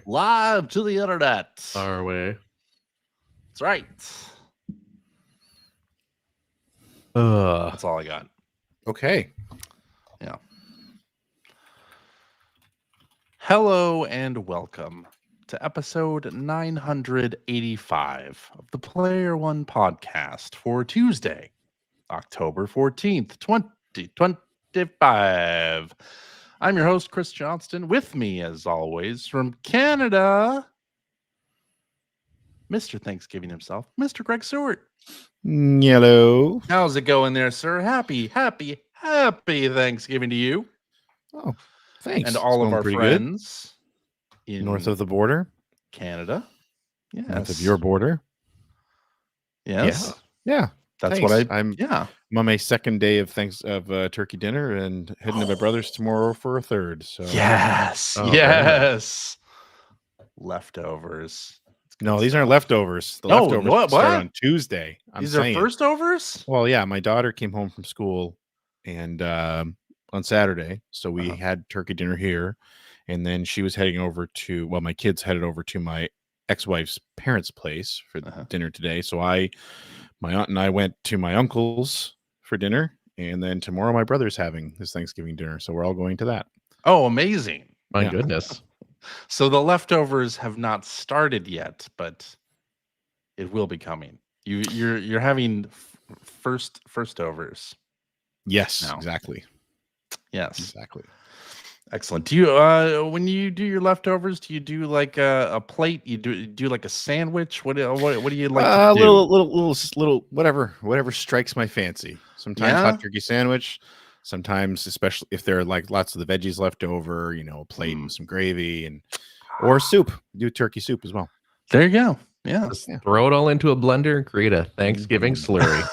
Live to the internet. Our way. That's right. That's all I got. Okay. Yeah. Hello and welcome to episode 985 of the Player One podcast for Tuesday, October 14th, 2025. I'm your host, Chris Johnston. With me, as always, from Canada, Mr. Thanksgiving himself, Mr. Greg Seward. Hello. How's it going there, sir? Happy Thanksgiving to you. Oh, thanks. And all of our friends in north of the border, Canada. Yes. North of your border. Yes. Yeah. That's thanks. what I'm on my second day of turkey dinner and heading to my brother's tomorrow for a third. So yes. Yes. Leftovers. No, these aren't leftovers. The leftovers start on Tuesday. These are first overs? Well, yeah. My daughter came home from school and on Saturday. So we had turkey dinner here. And then she was heading over to, my kids headed over to my ex-wife's parents' place for dinner today. So my aunt and I went to my uncle's for dinner. And then tomorrow my brother's having his Thanksgiving dinner. So we're all going to that. Oh, amazing. My goodness. So the leftovers have not started yet, but it will be coming. You're having first overs. Yes, now. Exactly. Yes, exactly. Excellent. Do you when you do your leftovers, do you do like a plate? You do like a sandwich? What do you like to do? Little whatever strikes my fancy. Sometimes hot turkey sandwich. Sometimes, especially if there are like lots of the veggies left over, a plate and some gravy or soup. Do turkey soup as well. There you go. Yeah. Throw it all into a blender and create a Thanksgiving slurry.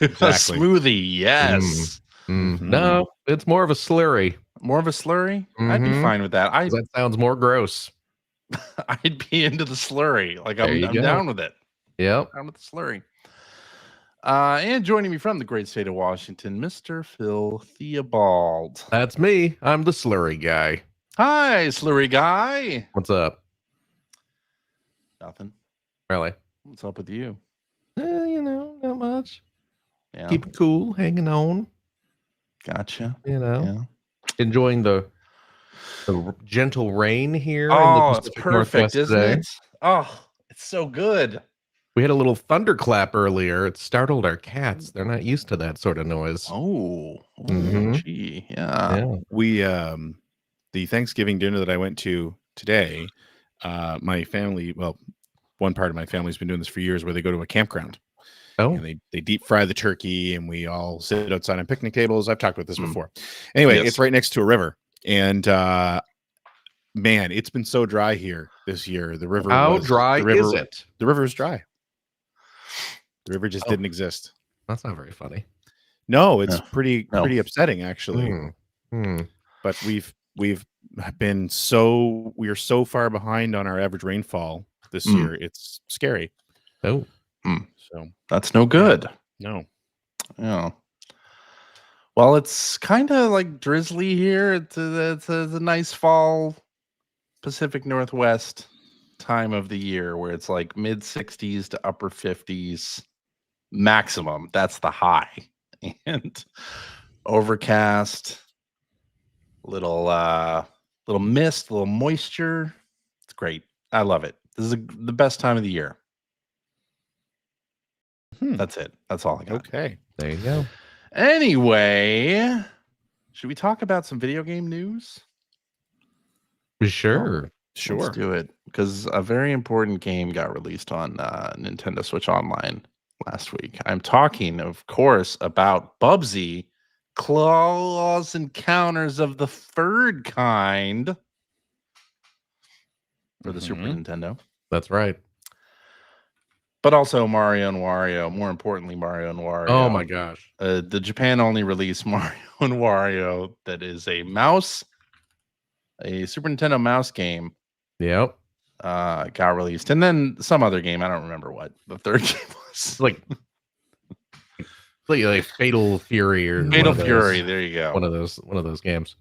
A smoothie. Yes. No, it's more of a slurry. More of a slurry? I'd be fine with that. That sounds more gross. I'd be into the slurry. Like I'm down with it. Yep. Down with the slurry. And joining me from the great state of Washington, Mr. Phil Theobald. That's me. I'm the slurry guy. Hi, slurry guy. What's up? Nothing. Really? What's up with you? Not much. Yeah. Keep it cool, hanging on. Gotcha. Enjoying the gentle rain here. Oh, in the it's perfect, isn't it? Oh, it's so good. We had a little thunderclap earlier. It startled our cats. They're not used to that sort of noise. Oh, gee, yeah. We the Thanksgiving dinner that I went to today, my family, one part of my family's been doing this for years, where they go to a campground. Oh, and they deep fry the turkey, and we all sit outside on picnic tables. I've talked about this before. Anyway, it's right next to a river, and man, it's been so dry here this year. The river. How dry is it? The river is dry. The river just didn't exist. That's not very funny. No, it's pretty upsetting actually. But we are so far behind on our average rainfall this year. It's scary. Oh. So that's no good. No. Yeah. Well, it's kind of like drizzly here. It's a nice fall Pacific Northwest time of the year where it's like mid 60s to upper 50s maximum. That's the high. And overcast, little mist, little moisture. It's great. I love it. This is the best time of the year. That's it. That's all I got. Okay. There you go. Anyway, should we talk about some video game news? Sure. Let's do it. Because a very important game got released on Nintendo Switch Online last week. I'm talking, of course, about Bubsy Claws Encounters of the Third Kind for the Super Nintendo. That's right. But also Mario and Wario. More importantly, Mario and Wario. Oh my gosh. The Japan-only release Mario and Wario that is a Super Nintendo mouse game. Yep. Got released. And then some other game. I don't remember what the third game was. Like Fatal Fury or Fatal Fury. There you go. One of those games.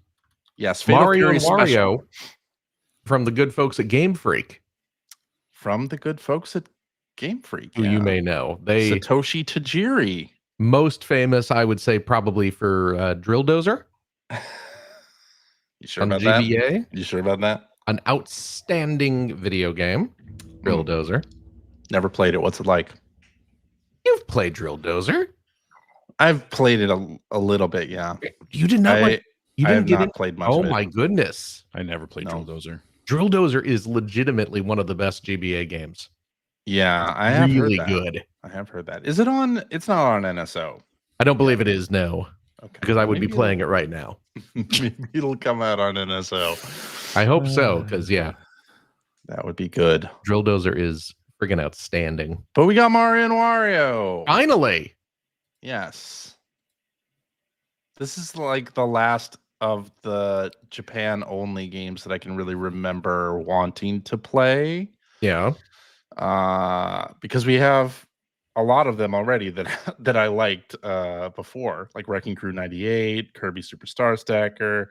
Yes, Fatal Mario Fury and Wario. Special. from the good folks at Game Freak, From the good folks at Game Freak. who you may know. They Satoshi Tajiri. most famous, I would say, probably for Drill Dozer You sure on about GBA. that? You sure about that? An outstanding video game, Drill Dozer. Never played it. What's it like? You've played Drill Dozer. I've played it a little bit, yeah. You did not. You I have didn't get not it. played much Oh of it. my goodness! I never played No. Drill Dozer. Drill Dozer is legitimately one of the best GBA games. Yeah, I have Really heard that. good. I have heard that. Is it on? It's not on NSO. I don't believe it is. No, Okay. because I would be Maybe playing it right now. Maybe it'll come out on NSO. I hope so, because yeah, That would be good. Drill Dozer is friggin' outstanding. But we got Mario and Wario. Finally, Yes. This is like the last of the Japan only games that I can really remember wanting to play. yeah, Because we have a lot of them already that that I liked before, like Wrecking Crew 98, Kirby Superstar Stacker.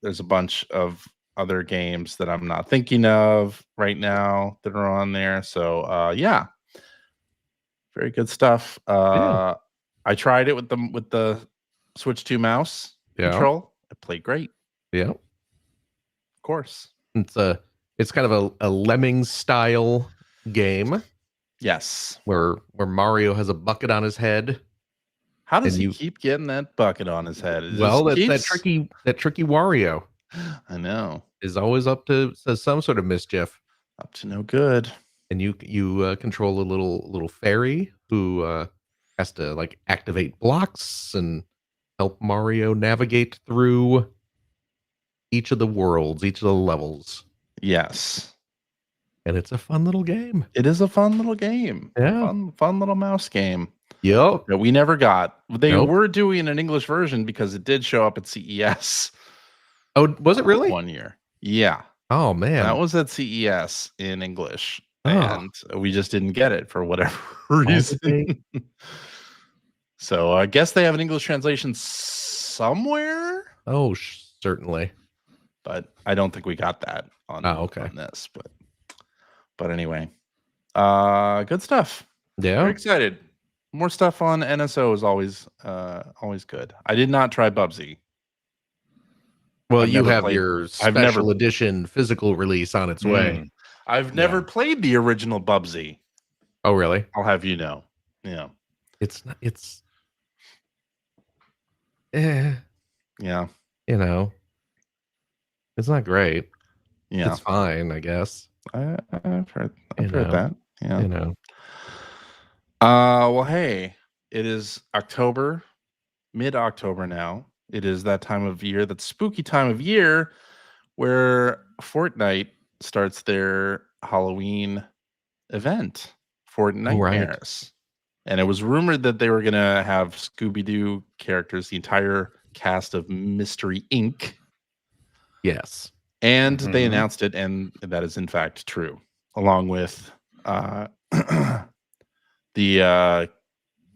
There's a bunch of other games that I'm not thinking of right now that are on there. So yeah, very good stuff. Yeah. I tried it with the Switch 2 mouse control. It played great, yeah. of course. It's kind of a Lemmings style game Yes. where Mario has a bucket on his head. How does And he you- keep getting that bucket on his head? It Well, just that tricky Wario I know. is always up to some sort of mischief. Up to no good. And you control a little fairy who has to like activate blocks and help Mario navigate through each of the worlds, each of the levels. Yes. And it's a fun little game. It is a fun little game. Yeah. Fun little mouse game Yep. that we never got. They Nope. were doing an English version because it did show up at CES. Oh, was it really? 1 year. Yeah. Oh man. That was at CES in English. Oh. And we just didn't get it for whatever did reason. So I guess they have an English translation somewhere, Oh, certainly. but I don't think we got that on, okay. on this. But anyway, good stuff. Very Yeah. excited. More stuff on NSO is always good. I did not try Bubsy. Well, I've you never have played- your I've special never- edition physical release on its way. I've never played the original Bubsy. Oh, really? I'll have you know. Yeah. It's yeah, Yeah. it's not great. Yeah. It's fine, I guess. I've heard You know. that. Yeah. Well, hey, it is October, mid-October now. It is that time of year, that spooky time of year where Fortnite starts their Halloween event, Fortnitemares. And it was rumored that they were going to have Scooby-Doo characters, the entire cast of Mystery Inc. Yes. And they announced it, and that is in fact true, along with the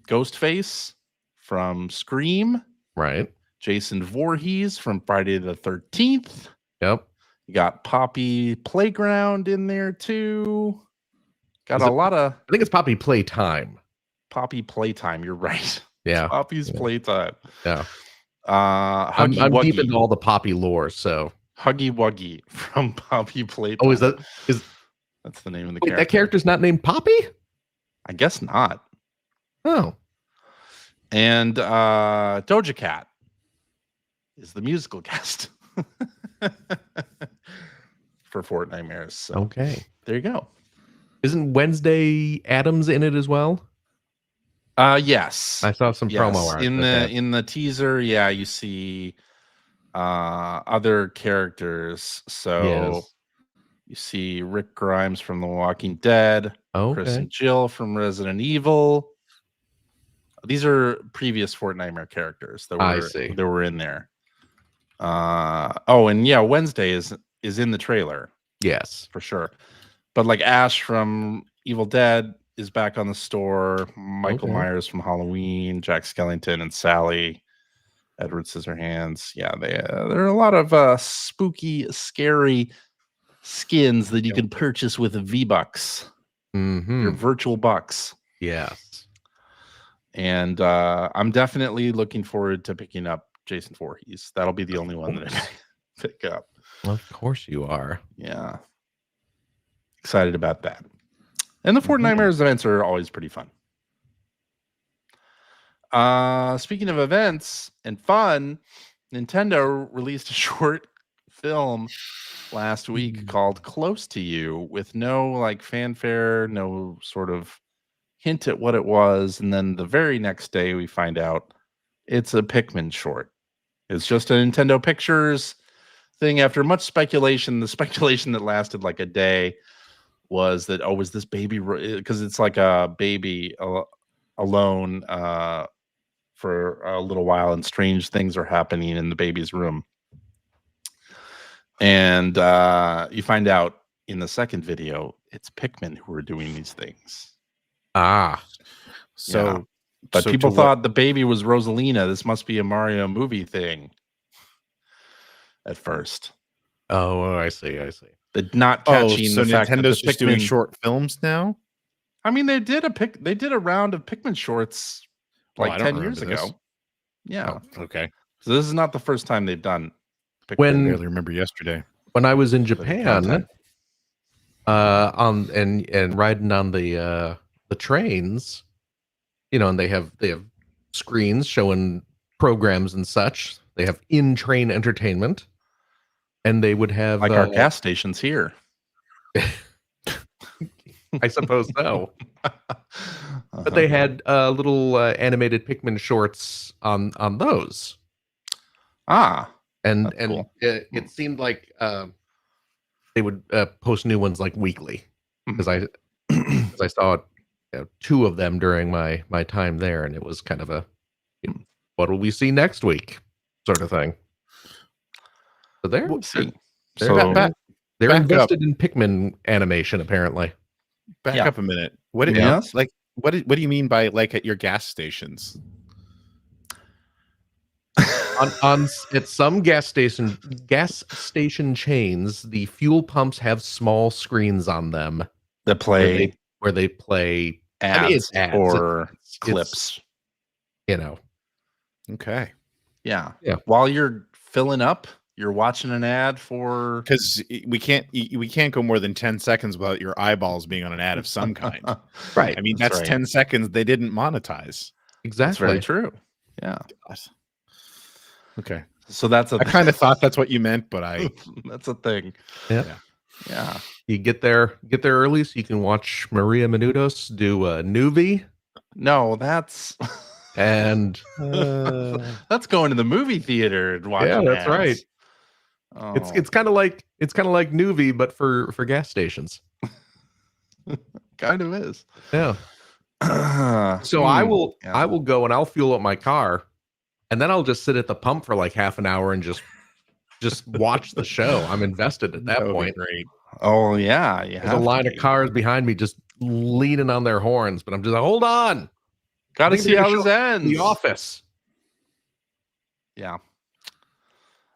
Ghostface from Scream, Right. Jason Voorhees from Friday the 13th. Yep. You got Poppy Playground in there too. Got Is a it- lot of I think it's Poppy Playtime. Poppy Playtime. You're right. Yeah. Poppy's Playtime. Yeah. Huggy I'm Wuggy. deep into all the Poppy lore, so. Huggy Wuggy from Poppy Playtime. Oh, is That's the name of the wait, character. that character's not named Poppy? I guess not. Oh. And Doja Cat is the musical guest for Fortnitemares. So Okay. there you go. Isn't Wednesday Adams in it as well? Yes. I saw some promo Yes. art. In the teaser, yeah, you see other characters. So Yes. you see Rick Grimes from The Walking Dead, Chris Okay. and Jill from Resident Evil. These are previous Fortnitemares characters that I see. were in there. And yeah, Wednesday is in the trailer Yes. for sure. But like Ash from Evil Dead is back on the store. Michael Okay. Myers from Halloween, Jack Skellington and Sally Edward Scissorhands. Yeah, there are a lot of spooky, scary skins that you can purchase with V-Bucks, your virtual bucks. Yes. And I'm definitely looking forward to picking up Jason Voorhees. That'll be the only one that I pick up. Of course you are. Yeah. Excited about that. And the Fortnitemares events are always pretty fun. Speaking of events and fun, Nintendo released a short film last week called Close to You with no like fanfare, no sort of hint at what it was. And then the very next day we find out it's a Pikmin short. It's just a Nintendo Pictures thing. After much speculation, the speculation that lasted like a day was that, was this baby, because it's like a baby alone for a little while, and strange things are happening in the baby's room. And you find out in the second video, it's Pikmin who are doing these things. So but people thought the baby was Rosalina. This must be a Mario movie thing at first. Oh, I see. But not catching so the fact that Nintendo's the just doing short films now. I mean, they did a round of Pikmin shorts like 10 years ago. Yeah. Oh, okay. So this is not the first time they've done Pikmin. I barely remember yesterday when I was in Japan, and riding on the trains, and they have screens showing programs and such. They have in-train entertainment, and they would have like our gas stations here. I suppose so. But they had little animated Pikmin shorts on those. And cool. It seemed like they would post new ones like weekly, because I saw two of them during my time there, and it was kind of a what will we see next week sort of thing. So they're invested in Pikmin animation apparently. Back up a minute. What do you mean by like at your gas stations? At some gas station chains, the fuel pumps have small screens on them that play where they play ads or clips. Okay. Yeah. While you're filling up, you're watching an ad for, because we can't go more than 10 seconds without your eyeballs being on an ad of some kind. Right. I mean, that's right. 10 seconds they didn't monetize. Exactly. That's very true. Yeah. Okay. So I kind of thought that's what you meant, but that's a thing. Yeah. You get there early so you can watch Maria Menounos do a Nuvi. No, that's and that's going to the movie theater and watching. Yeah, that's ads. right. Oh. It's kind of like Nuvi, but for gas stations. Kind of is. Yeah. So I will go and I'll fuel up my car, and then I'll just sit at the pump for like half an hour and just watch the show. I'm invested at that point. Great. Oh yeah, there's a line of cars behind me just leaning on their horns, but I'm just like, hold on, gotta see how this ends. The Office. Yeah.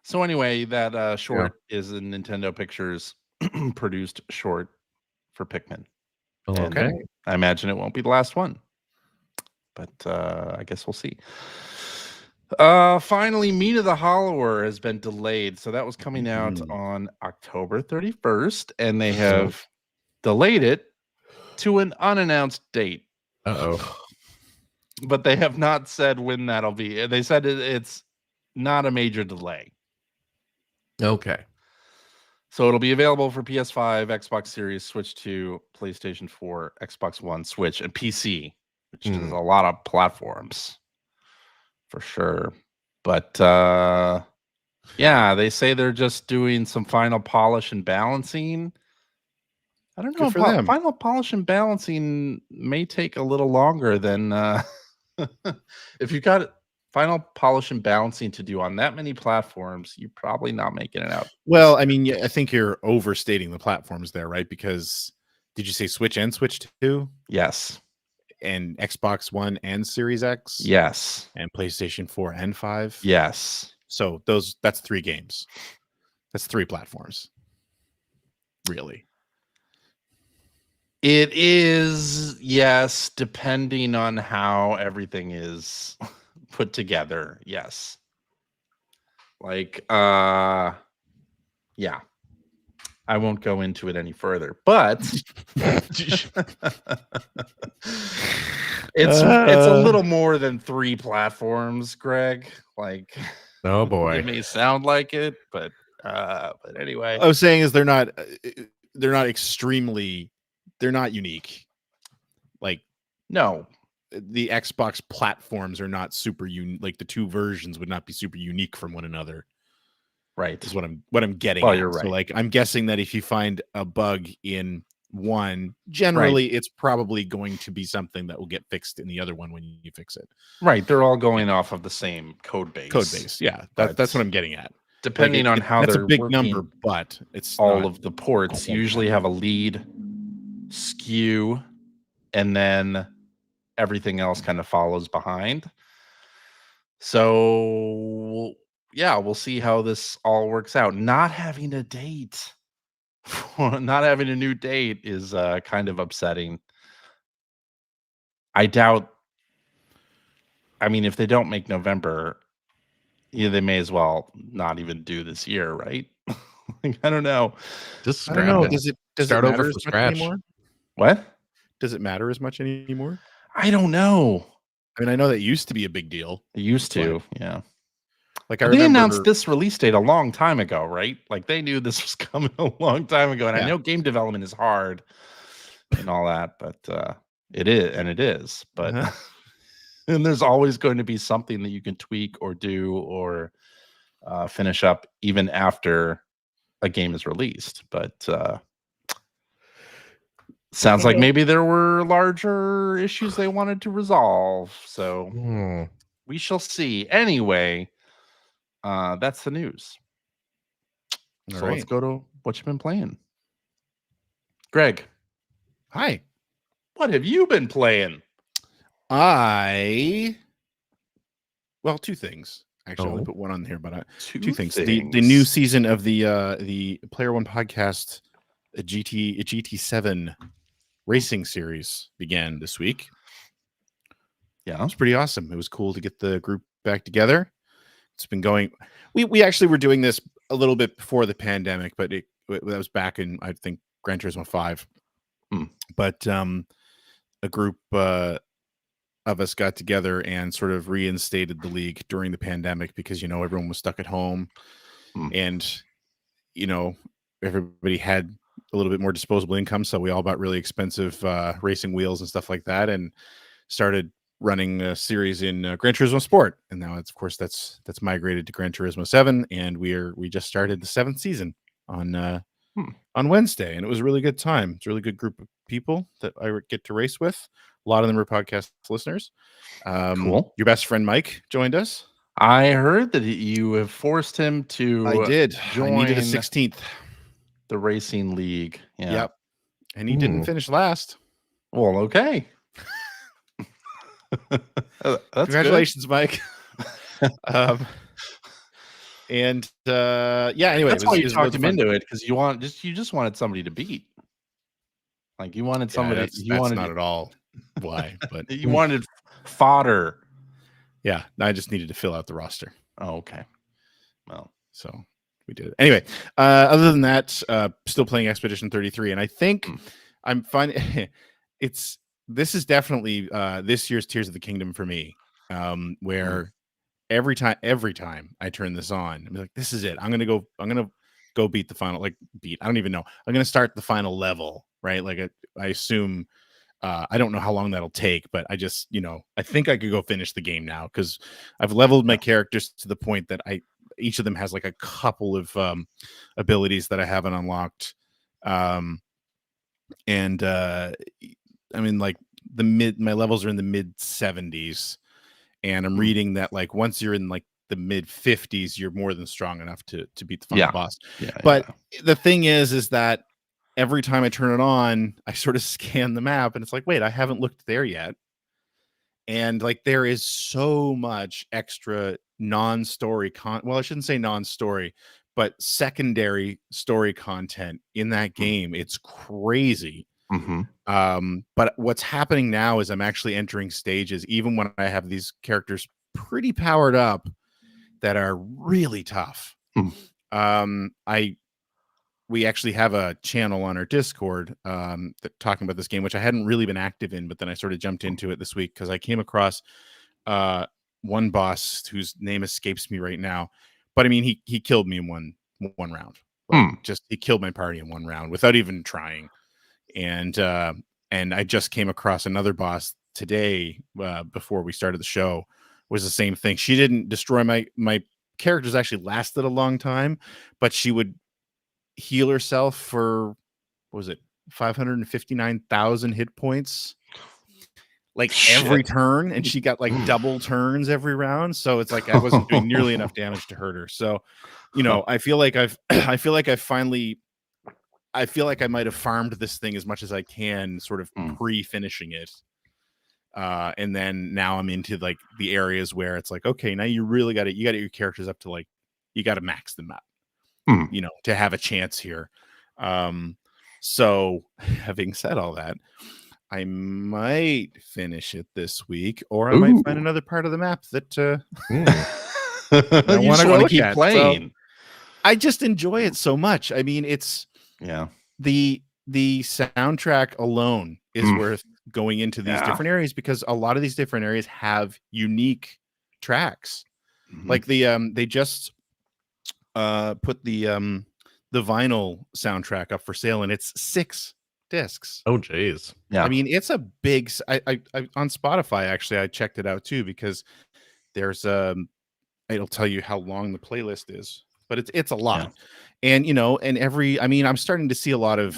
So anyway, that short is a Nintendo Pictures produced short for Pikmin. Okay. And I imagine it won't be the last one, but I guess we'll see. Finally, Mina the Hollower has been delayed. So that was coming out on October 31st, and they have delayed it to an unannounced date. But they have not said when that'll be. They said it's not a major delay. Okay. So it'll be available for PS5, Xbox Series, Switch 2, PlayStation 4, Xbox One, Switch, and PC, which is a lot of platforms for sure. But yeah, they say they're just doing some final polish and balancing. I don't know. Final polish and balancing may take a little longer than if you've got final polish and balancing to do on that many platforms, you're probably not making it out. Well, I mean, I think you're overstating the platforms there, right? Because did you say Switch and Switch 2? Yes. and Xbox One and Series X. Yes. And PlayStation 4 and 5. Yes. So that's 3 games. That's 3 platforms. Really. It is, yes, depending on how everything is put together. Yes. Like, yeah. I won't go into it any further, but it's a little more than 3 platforms, Greg. Like, Oh boy. it may sound like it, but anyway. I was saying is they're not unique. Like, no, the Xbox platforms are not super unique. Like the 2 versions would not be super unique from one another. Right. Is what I'm getting well, at. You're right. So like I'm guessing that if you find a bug in one, generally it's probably going to be something that will get fixed in the other one when you fix it. Right. They're all going off of the same code base. Yeah. That's what I'm getting at. Depending like on how that's they're a big working, number, but it's all not of the ports usually have a lead SKU, and then everything else kind of follows behind. So yeah, we'll see how this all works out. Not having a date, not having a new date is kind of upsetting. I doubt. I mean, if they don't make November, they may as well not even do this year, right? Like, I don't know. Just I don't know. scrap it. Does Start it over matter from as much scratch. anymore? What? Does it matter as much anymore? I don't know. I mean, I know that used to be a big deal. It used to, yeah. Like They announced this release date a long time ago, right? Like they knew this was coming a long time ago. And I know game development is hard and all that, but it is. But and there's always going to be something that you can tweak or do or finish up even after a game is released. But sounds like maybe there were larger issues they wanted to resolve. So we shall see. Anyway, that's the news. So let's go to what you've been playing. Greg. Hi. What have you been playing? Well, 2 things. Actually, I only put one on here, but 2 things. The new season of the Player One podcast, GT7 racing series began this week. Yeah, it was pretty awesome. It was cool to get the group back together. It's been going. We actually were doing this a little bit before the pandemic, but that was back in, I think, Gran Turismo 5. But a group of us got together and sort of reinstated the league during the pandemic because everyone was stuck at home, and everybody had a little bit more disposable income, so we all bought really expensive racing wheels and stuff like that, and started running a series in Gran Turismo Sport. And now it's, of course, that's migrated to Gran Turismo 7, and we just started the 7th season on Wednesday, and it was a really good time. It's a really good group of people that I get to race with. A lot of them are podcast listeners. Cool. Your best friend Mike joined us. I heard that you have forced him to. I did. Join I needed a 16th. The racing league. Yeah. Yep. And he didn't finish last. Well, okay. Congratulations, good. Mike. And anyway, that's why you talked him into it, because you just wanted somebody to beat. Like you wanted somebody. That's not at all why, but you wanted fodder. Yeah, I just needed to fill out the roster. Oh, okay. Well, so we did it anyway. Other than that, still playing Expedition 33, and I think I'm finding this is definitely this year's Tears of the Kingdom for me, where every time I turn this on, I'm like, this is it. I'm gonna go beat the final. I don't even know. I'm gonna start the final level, right? Like I assume. I don't know how long that'll take, but I just, I think I could go finish the game now because I've leveled my characters to the point that each of them has like a couple of abilities that I haven't unlocked. I mean, like my levels are in the mid 70s, and I'm reading that like once you're in like the mid 50s, you're more than strong enough to beat the final boss. But the thing is that every time I turn it on, I sort of scan the map, and it's like, wait, I haven't looked there yet. And like there is so much extra non-story well, I shouldn't say non-story, but secondary story content in that game. It's crazy. But what's happening now is I'm actually entering stages, even when I have these characters pretty powered up, that are really tough. We actually have a channel on our Discord talking about this game, which I hadn't really been active in, but then I sort of jumped into it this week because I came across one boss whose name escapes me right now. But I mean, he killed me in one round. Like, just he killed my party in one round without even trying. And I just came across another boss today before we started the show. Was the same thing. She didn't destroy my characters. Actually lasted a long time, but she would heal herself for, what was it, 559,000 hit points like every turn, and she got like double turns every round. So it's like I wasn't doing nearly enough damage to hurt her. So, you know, I feel like I feel like I might have farmed this thing as much as I can, sort of pre-finishing it. And then now I'm into like the areas where it's like, okay, now you really got your characters up to like, you got to max them up, you know, to have a chance here. So having said all that, I might finish it this week, or I might find another part of the map that I want to keep playing. So I just enjoy it so much. I mean, it's the soundtrack alone is worth going into these different areas, because a lot of these different areas have unique tracks. Like they just put the vinyl soundtrack up for sale, and it's 6 discs. Oh geez. Yeah, I mean, it's a big I on Spotify, actually I checked it out too, because there's it'll tell you how long the playlist is, but it's a lot. And you know, and I'm starting to see a lot of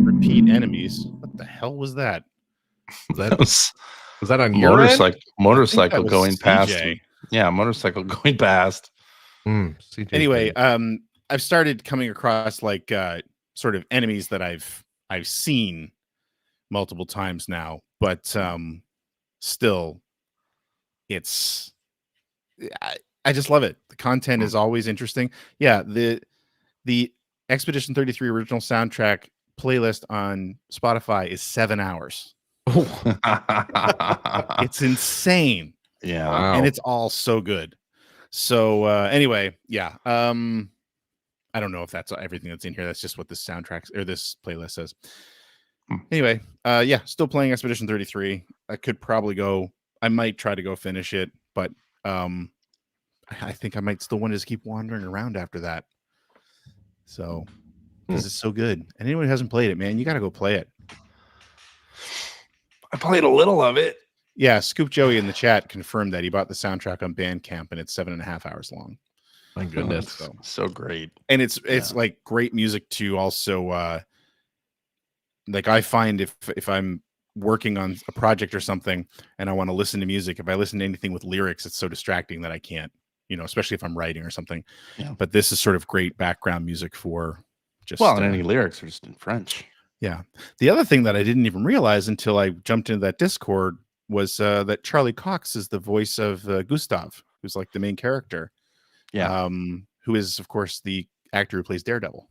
repeat enemies. What the hell was that? Was that on your end? Motorcycle going past? Yeah, motorcycle going past. Anyway, I've started coming across like sort of enemies that I've seen multiple times now, but still, it's I just love it. The content is always interesting. Yeah, the Expedition 33 original soundtrack playlist on Spotify is 7 hours. It's insane. Yeah, wow. And it's all so good. So anyway, yeah. I don't know if that's everything that's in here. That's just what this soundtrack or this playlist says. Anyway, yeah, still playing Expedition 33. I might try to go finish it, but I think I might still want to just keep wandering around after that. So, because it's so good. And anyone who hasn't played it, man, you got to go play it. I played a little of it. Yeah, Scoop Joey in the chat confirmed that he bought the soundtrack on Bandcamp, and it's 7.5 hours long. My goodness, so great. And it's like great music too. Also, like I find if I'm working on a project or something and I want to listen to music, if I listen to anything with lyrics, it's so distracting that I can't, you know, especially if I'm writing or something. Yeah. But this is sort of great background music for just and any lyrics are just in French. Yeah. The other thing that I didn't even realize until I jumped into that Discord was that Charlie Cox is the voice of Gustav, who's like the main character. Yeah. Who is, of course, the actor who plays Daredevil.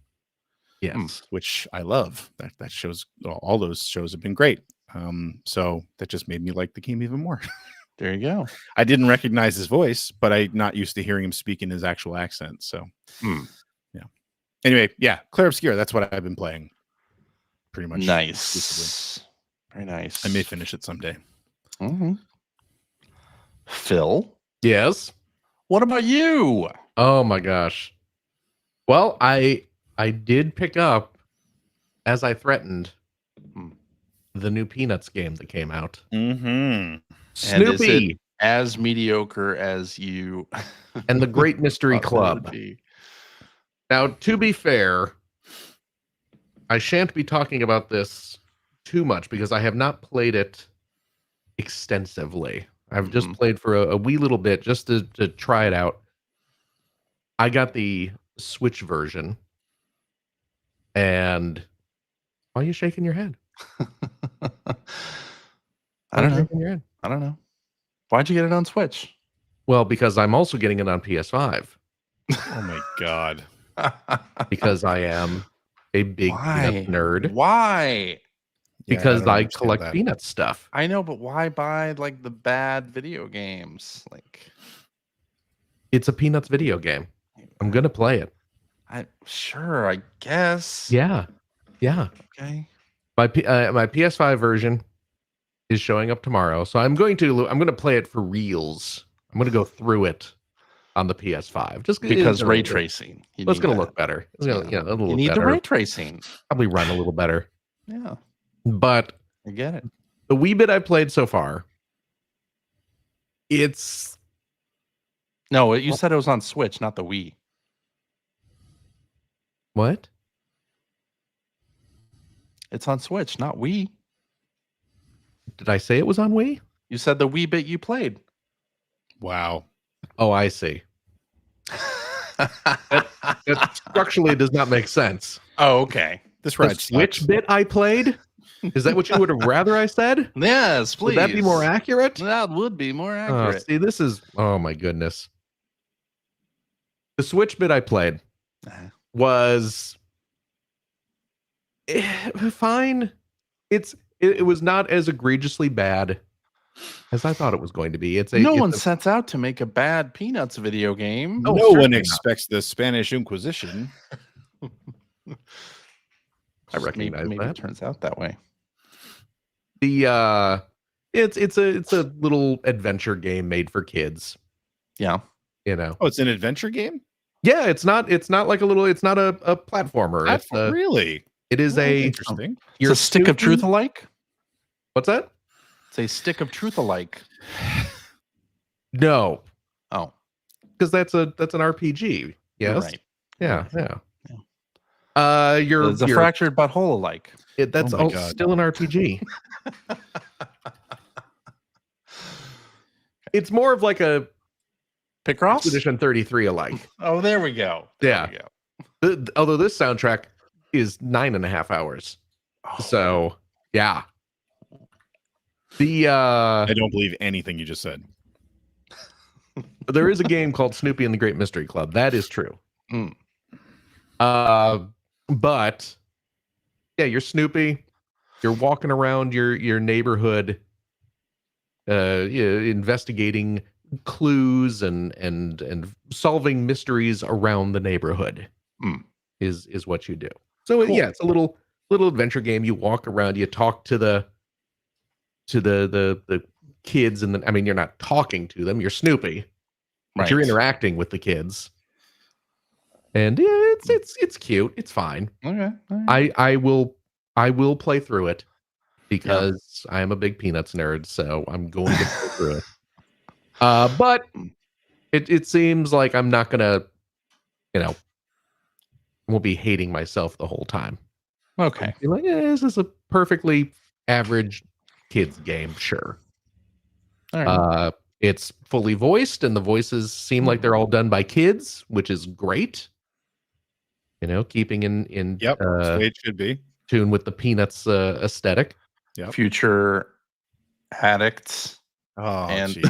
Yes. Which I love. That shows, all those shows have been great. So that just made me like the game even more. There you go. I didn't recognize his voice, but I'm not used to hearing him speak in his actual accent. So, yeah. Anyway, yeah, Claire Obscura. That's what I've been playing. Pretty much. Nice. Very nice. I may finish it someday. Phil? Yes? What about you? Oh my gosh. Well, I did pick up, as I threatened, the new Peanuts game that came out. Snoopy. And is it as mediocre as you and the Great Mystery Club. Now, to be fair, I shan't be talking about this too much because I have not played it extensively. I've just played for a wee little bit just to try it out. I got the Switch version. And why are you shaking your head? I don't know. You're in. I don't know. Why'd you get it on Switch? Well, because I'm also getting it on PS5 Oh my god. because I am a big peanut nerd. Why? Because don't I understand collect that. peanut stuff. I know, but why buy like the bad video games? Like, It's a Peanuts video game. I'm gonna play it. I guess. Yeah. Okay. My PS5 version is showing up tomorrow, so I'm going to play it for reals. I'm going to go through it on the PS5 just Because ray tracing. It's going to look better. It's going to, a little you need better. the ray tracing. Probably run a little better. Yeah, But I get it. the wee bit I played so far, it's No, you said it was on Switch, not the Wii. what? It's on Switch, not Wii. Did I say it was on Wii? You said the Wii bit you played. Wow. Oh, I see. That structurally does not make sense. Oh, okay. This The ride Switch sucks. bit I played? Is that what you would have rather I said? Yes, please. Would that be more accurate? That would be more Oh, accurate. see, this is oh my goodness. The Switch bit I played was fine. It was not as egregiously bad as I thought it was going to be. No one sets out to make a bad Peanuts video game. No, No one certainly not. expects the Spanish Inquisition. I recognize maybe that. it turns out that way. The it's a little adventure game made for kids. Yeah. You know. Oh, it's an adventure game? Yeah, it's not like it's not a platformer. It's Really? it is a Interesting. It's a stick of truth alike. What's that? It's a stick of truth alike. No, Oh, because that's an RPG. you're Yes. right. Yeah. Yeah. It's a you're fractured butthole alike. that's Oh my all God. still an RPG. It's more of like a Picross? Expedition 33 alike. Oh, there we go. Yeah. We go. Although this soundtrack is 9.5 hours. Oh, So yeah. The I don't believe anything you just said. there is a game called Snoopy and the Great Mystery Club. That is true. Mm. But yeah, you're Snoopy. You're walking around your neighborhood, investigating clues and solving mysteries around the neighborhood. Mm. Is what you do. So Cool. yeah, it's a little adventure game. You walk around, you talk to the kids, and then I mean you're not talking to them. You're Snoopy, but you're interacting with the kids. And yeah, it's cute. It's fine. Okay. All right. I will play through it because I am a big Peanuts nerd, so I'm going to play through it. But it seems like I'm not gonna, I won't be hating myself the whole time. Okay. Be like, this is a perfectly average kids game, sure. All right. It's fully voiced, and the voices seem like they're all done by kids, which is great. Keeping in Yep. That's the way it should be. tune with the Peanuts aesthetic. Yep. Future addicts. Oh, And geez.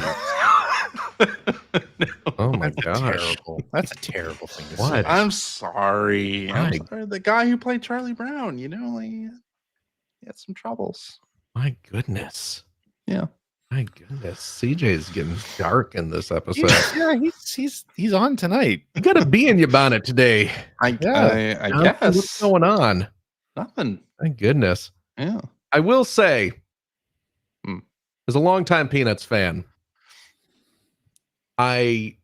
Oh my That's gosh. terrible. That's a terrible thing to What? say. I'm sorry. My- The guy who played Charlie Brown, he had some troubles. My goodness. Yeah. My goodness. CJ's getting dark in this episode. Yeah, he's on tonight. You got a bee in your bonnet today. I Jonathan, guess. What's going on? Nothing. My goodness. Yeah. I will say, Hmm. as a longtime Peanuts fan, I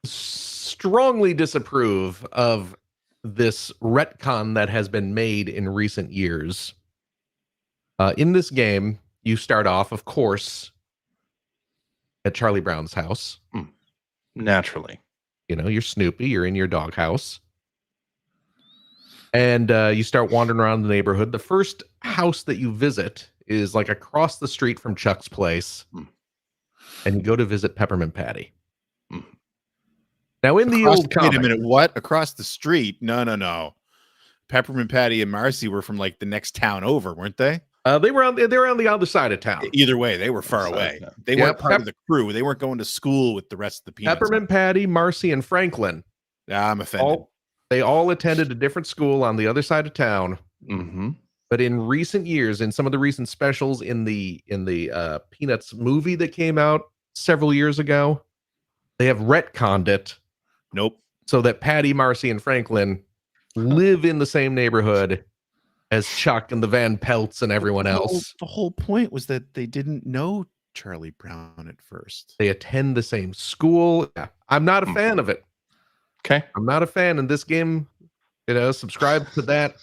strongly disapprove of this retcon that has been made in recent years. In this game, you start off, of course, at Charlie Brown's house. Naturally. You're Snoopy, you're in your doghouse. And you start wandering around the neighborhood. The first house that you visit is like across the street from Chuck's place. And you go to visit Peppermint Patty. Now, in the old comic, wait a minute, what? Across the street? No. Peppermint Patty and Marcy were from like the next town over, weren't they? They were on the other side of town. Either way, they were far away. They weren't part of the crew. They weren't going to school with the rest of the Peanuts. Peppermint Patty, Marcy, and Franklin. Yeah, I'm offended. They all attended a different school on the other side of town. Mm-hmm. But in recent years, in some of the recent specials in the Peanuts movie that came out several years ago, they have retconned it. Nope. So that Patty, Marcy, and Franklin live in the same neighborhood as Chuck and the Van Pelts and everyone else. The whole point was that they didn't know Charlie Brown at first. They attend the same school. Yeah, I'm not a fan of it. Okay. I'm not a fan in this game. Subscribe to that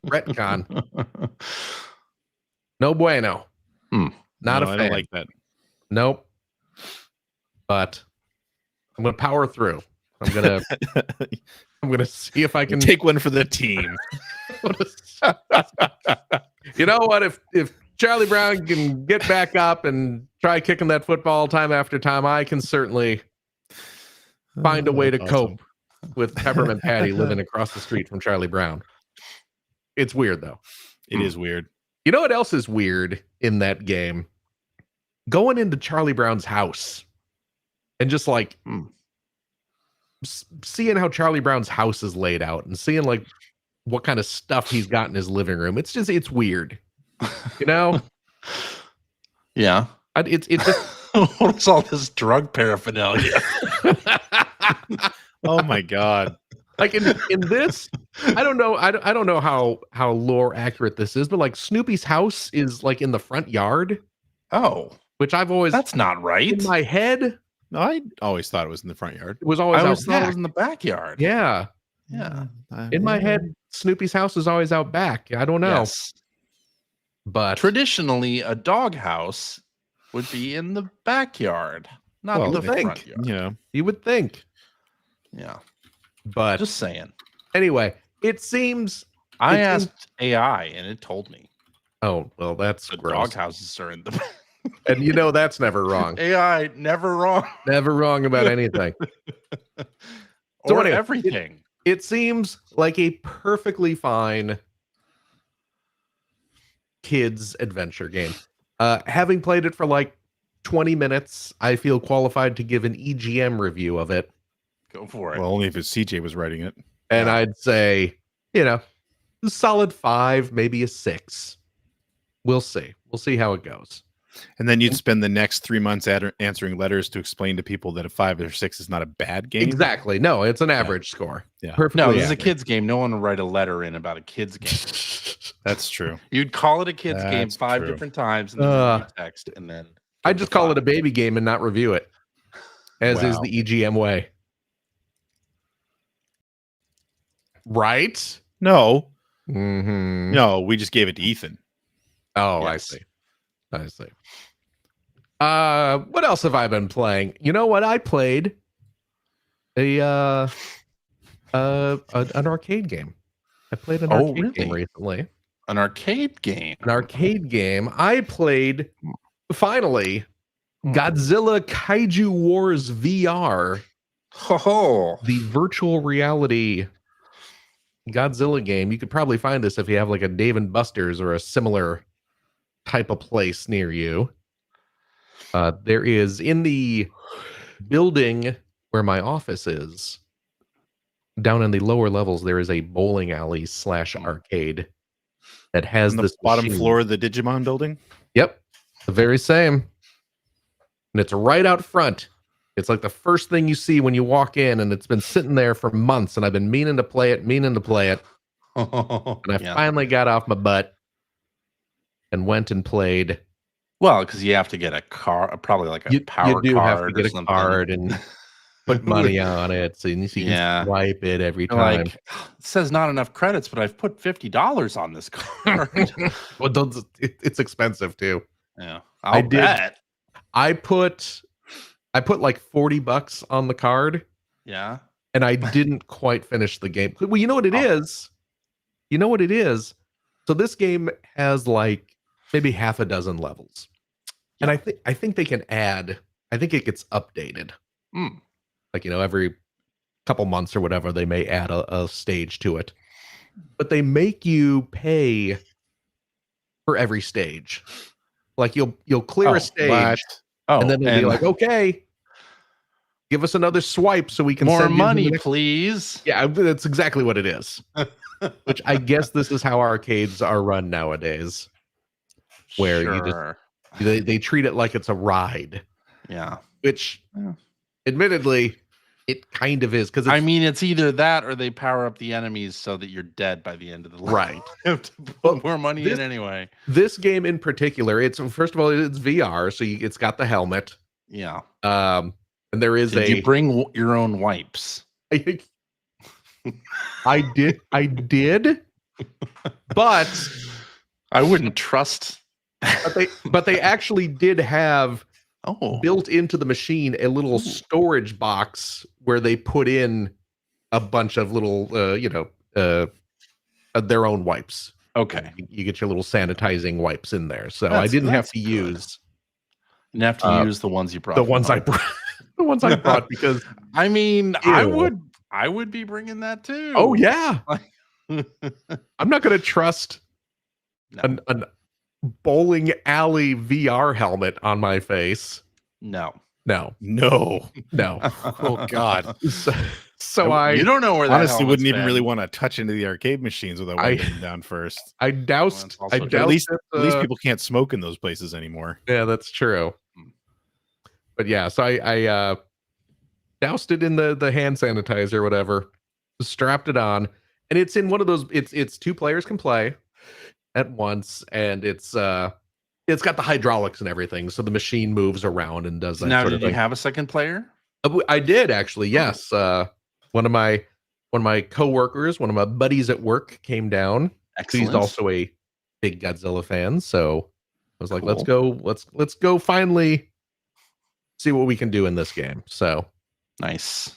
retcon. No bueno. Not a fan. I don't like that. Nope. But I'm gonna power through. I'm gonna see if I can take one for the team. You know what? If Charlie Brown can get back up and try kicking that football time after time, I can certainly find a way to cope with Peppermint Patty living across the street from Charlie Brown. It's weird though. It is weird. You know what else is weird in that game? Going into Charlie Brown's house and just like seeing how Charlie Brown's house is laid out and seeing like what kind of stuff he's got in his living room. It's weird, you know? Yeah. It's just what's all this drug paraphernalia? Oh my God. Like in this, I don't know. I don't know how lore accurate this is, but like Snoopy's house is like in the front yard. Oh, which that's not right. In my head. No, I always thought it was in the front yard. It was always. I always thought it was in the backyard. Yeah. Yeah. In my head, Snoopy's house is always out back. I don't know. Yes. But traditionally, a dog house would be in the backyard, not the front yard. Yeah, you would think. Yeah. But just saying. Anyway, it seems I asked AI and it told me. Oh, well, that's the gross. Dog houses are in the and you know that's never wrong. AI never wrong. Never wrong about anything. Or anyway, everything. It seems like a perfectly fine kids adventure game. Having played it for like 20 minutes, I feel qualified to give an EGM review of it. Go for it. Well, only if CJ was writing it. And I'd say, a solid 5, maybe a 6. We'll see. We'll see how it goes. And then you'd spend the next 3 months answering letters to explain to people that a 5 or 6 is not a bad game. Exactly. No, it's an average score. Yeah. Perfectly no, this is a average. kid's game. No one would write a letter in about a kid's game. That's true. You'd call it a kid's game 5 different times and then text and then I just call it a baby game and not review it. As is the EGM way. Right? No. Mm-hmm. No, we just gave it to Ethan. Oh, yes. I see. What else have I been playing? You know what? I played an arcade game. I played an arcade game recently. An arcade game. An arcade game. I played finally Godzilla Kaiju Wars VR. Oh, the virtual reality Godzilla game. You could probably find this if you have like a Dave and Buster's or a similar type of place near you. There is in the building where my office is, down in the lower levels, there is a bowling alley / arcade that has on the this bottom machine. floor of the Digimon building. Yep, the very same. And it's right out front. It's like the first thing you see when you walk in, and it's been sitting there for months, and I've been meaning to play it. And I finally got off my butt and went and played. Well, because you have to get a car, probably like a power card. You do have to get a something. card and put money on it, so you can swipe it every time. Like, it says not enough credits, but I've put $50 on this card. Well, it's expensive too. Yeah, I bet. I put like $40 on the card. Yeah. And I didn't quite finish the game. Well, you know what it is? You know what it is? So this game has like maybe half a dozen levels. And I think they can add, I think it gets updated. Like, every couple months or whatever, they may add a stage to it. But they make you pay for every stage. Like you'll clear a stage, What? and then they'll be like, okay, give us another swipe so we can more send you to the money, next-" please. Yeah, that's exactly what it is. Which I guess this is how arcades are run nowadays, where you just Sure. they treat it like it's a ride. Yeah. Which, Yeah. admittedly, it kind of is, because I mean, it's either that or they power up the enemies so that you're dead by the end of the level. right. You have to put Well, more money this- in anyway. This game in particular, it's first of all, it's VR, so it's got the helmet. Yeah. And there is Did you bring your own wipes? I did, but I wouldn't trust. but they actually did have Oh, built into the machine a little storage box where they put in a bunch of little their own wipes. okay. You get your little sanitizing wipes in there, so I didn't have to use You have to use the ones you brought. the from ones I home. brought. The ones I brought, because I mean, Ew. I would be bringing that too. oh yeah, I'm not going to trust No. an bowling alley VR helmet on my face. No. No. Oh God. So You don't know where that honestly helmet's wouldn't even been. really want to touch into the arcade machines without I- wiping them down first. I doused. Well, it's also I true. At least, doused at least people can't smoke in those places anymore. Yeah, that's true. But yeah, so I doused it in the hand sanitizer or whatever, strapped it on, and it's in one of those. It's 2 players can play at once, and it's got the hydraulics and everything, so the machine moves around and does that Now, sort of did you thing. have a second player? I did actually. Yes, one of my coworkers, one of my buddies at work, came down. Excellent. He's also a big Godzilla fan, so I was like, Cool. let's go finally see what we can do in this game. So Nice.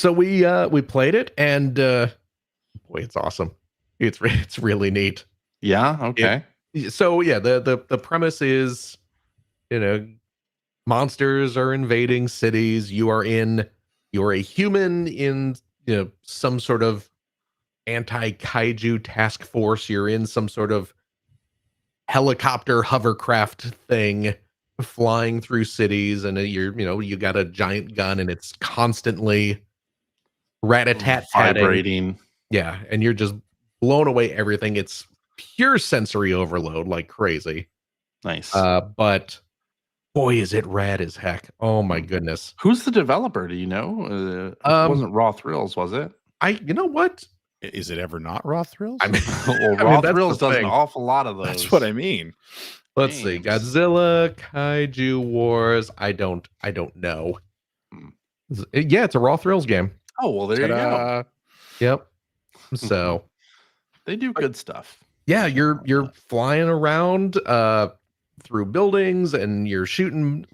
we played it, and boy, it's awesome. It's really neat. Yeah. Okay. So yeah, the premise is, monsters are invading cities. You're a human in some sort of anti-kaiju task force. You're in some sort of helicopter hovercraft thing flying through cities, and you got a giant gun, and it's constantly rat-a-tat-tatting. Vibrating. Yeah, and you're just blown away everything. It's pure sensory overload like crazy. Nice. But boy, is it rad as heck. Oh my goodness. Who's the developer? Do you know? It wasn't Raw Thrills, was it? You know what? Is it ever not Raw Thrills? I mean, Well, I Raw mean, that's Thrills the does an thing. awful lot of those. That's what I mean. Let's see. games. Godzilla, Kaiju Wars. I don't know. Yeah, it's a Raw Thrills game. Oh, well, there you go. Ta-da. Yep. So They do good stuff. yeah, you're flying around through buildings, and you're shooting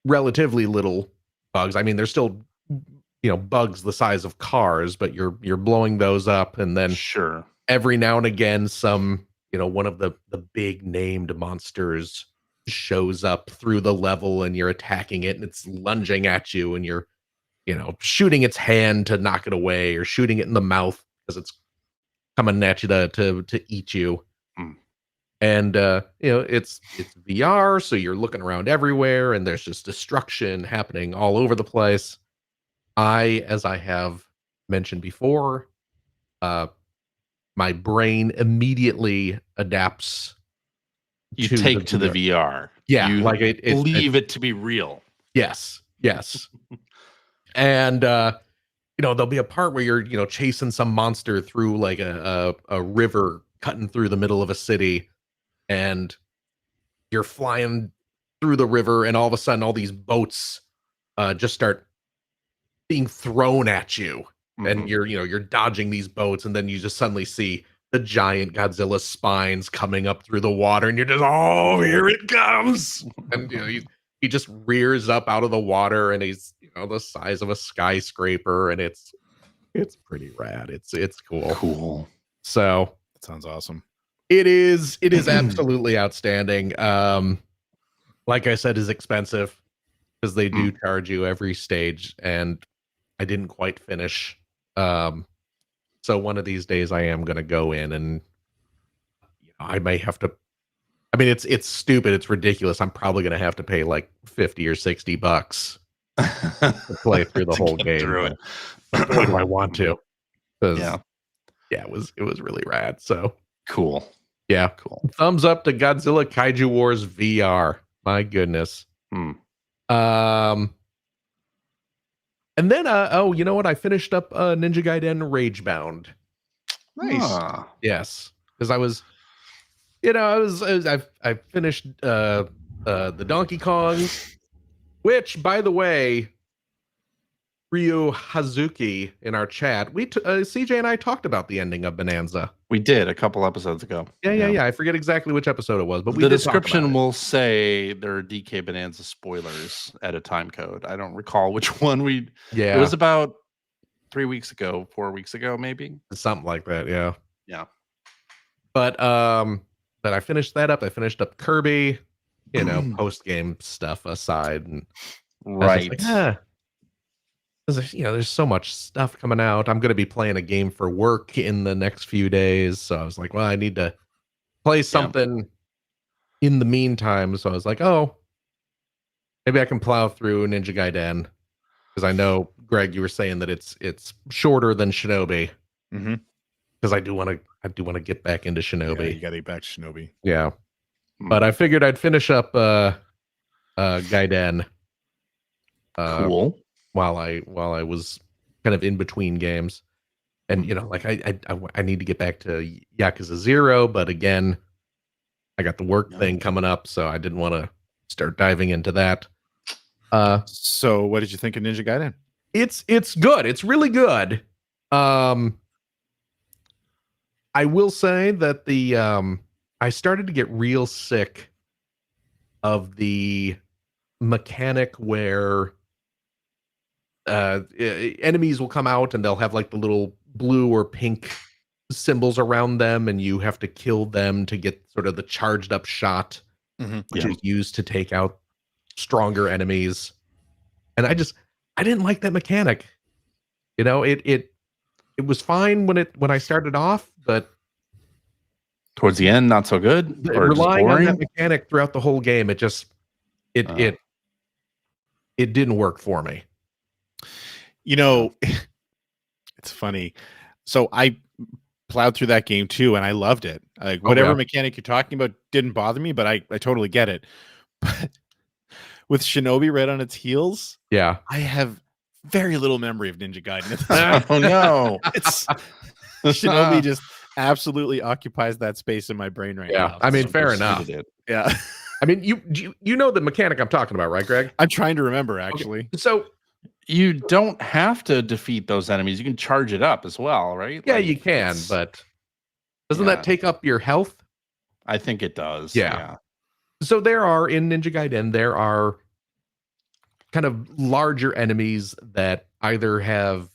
relatively little bugs. I mean, they're still bugs the size of cars, but you're blowing those up, and then Sure. every now and again some one of the big named monsters shows up through the level, and you're attacking it, and it's lunging at you, and you're shooting its hand to knock it away, or shooting it in the mouth because it's coming at you to eat you. And it's VR, so you're looking around everywhere, and there's just destruction happening all over the place. As I have mentioned before, my brain immediately adapts. You take to the VR. Yeah, You like it believe it to be real. Yes. And there'll be a part where you're chasing some monster through like a river cutting through the middle of a city, and you're flying through the river, and all of a sudden all these boats just start being thrown at you, and you're dodging these boats, and then you just suddenly see the giant Godzilla spines coming up through the water, and you're just, oh, here it comes. And he just rears up out of the water, and he's the size of a skyscraper, and it's pretty rad. It's cool. Cool. So that sounds awesome. It is absolutely outstanding. Like I said, is expensive because they do charge you every stage, and I didn't quite finish. So one of these days I am going to go in and I may have to. I mean, it's stupid. It's ridiculous. I'm probably going to have to pay like $50 or $60 to play through the To whole get game. through it. But boy, do I want to. Yeah. Yeah, it was really rad. So Cool. yeah, Cool. thumbs up to Godzilla Kaiju Wars VR. My goodness. Hmm. And then you know what? I finished up Ninja Gaiden Ragebound. Nice. Ah. Yes, because I was, I finished the Donkey Kong, which, by the way, Ryu Hazuki in our chat, CJ and I talked about the ending of Bonanza. We did a couple episodes ago. Yeah. I forget exactly which episode it was, but we the did talk about description it. will say there are DK Bonanza spoilers at a time code. I don't recall which one we. Yeah, It was about 3 weeks ago, 4 weeks ago, maybe. something like that. Yeah. Yeah. But I finished that up. I finished up Kirby, post game stuff aside, and Right. there's so much stuff coming out. I'm going to be playing a game for work in the next few days, so I was like, well, I need to play something in the meantime. So I was like, oh, maybe I can plow through Ninja Gaiden, because I know, Greg, you were saying that it's shorter than Shinobi. Mm-hmm. Because I do want to get back into Shinobi. Yeah, you got to get back to Shinobi. Yeah. But I figured I'd finish up Gaiden Cool. while I was kind of in between games. And like I need to get back to Yakuza 0, but again, I got the work thing coming up, so I didn't want to start diving into that. So what did you think of Ninja Gaiden? It's good. It's really good. I will say that I started to get real sick of the mechanic where enemies will come out and they'll have like the little blue or pink symbols around them, and you have to kill them to get sort of the charged up shot, which is used to take out stronger enemies. And I didn't like that mechanic. It was fine when I started off, but towards the end, not so good. Or relying on that mechanic throughout the whole game, it didn't work for me. It's funny. So I plowed through that game too, and I loved it. Like whatever mechanic you're talking about didn't bother me, but I totally get it. But with Shinobi right on its heels, yeah, I have very little memory of Ninja Gaiden. Oh no, it's Shinobi just absolutely occupies that space in my brain right now. I mean, fair enough. Yeah. I mean, you know the mechanic I'm talking about, right, Greg? I'm trying to remember, actually. Okay. So you don't have to defeat those enemies. You can charge it up as well, right? Yeah, you can, but doesn't that take up your health? I think it does. Yeah. So in Ninja Gaiden, there are kind of larger enemies that either have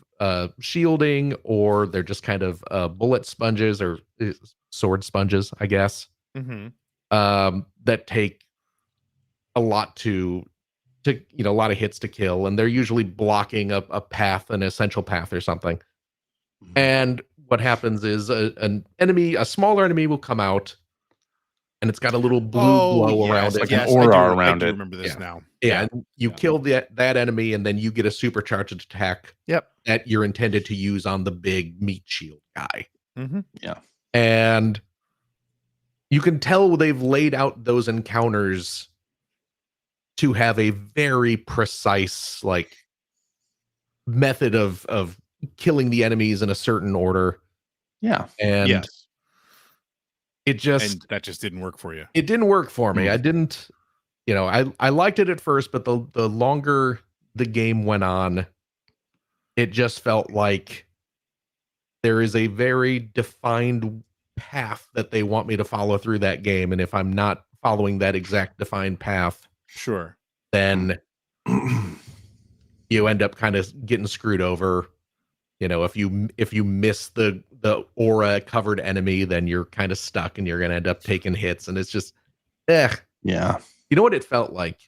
shielding, or they're just kind of bullet sponges or sword sponges, I guess. Mm-hmm. That take a lot a lot of hits to kill, and they're usually blocking a path, an essential path or something. And what happens is a smaller enemy will come out, and it's got a little blue glow around it, like an aura around it. I remember this now. Yeah, and you kill that enemy, and then you get a supercharged attack. Yep, that you're intended to use on the big meat shield guy. Mm-hmm. Yeah, and you can tell they've laid out those encounters to have a very precise method of killing the enemies in a certain order. Yeah, and that just didn't work for you. It didn't work for me. I didn't. I liked it at first, but the longer the game went on, it just felt like there is a very defined path that they want me to follow through that game, and if I'm not following that exact defined path, then you end up kind of getting screwed over. If you miss the aura covered enemy, then you're kind of stuck and you're going to end up taking hits, and it's just yeah. You know what it felt like?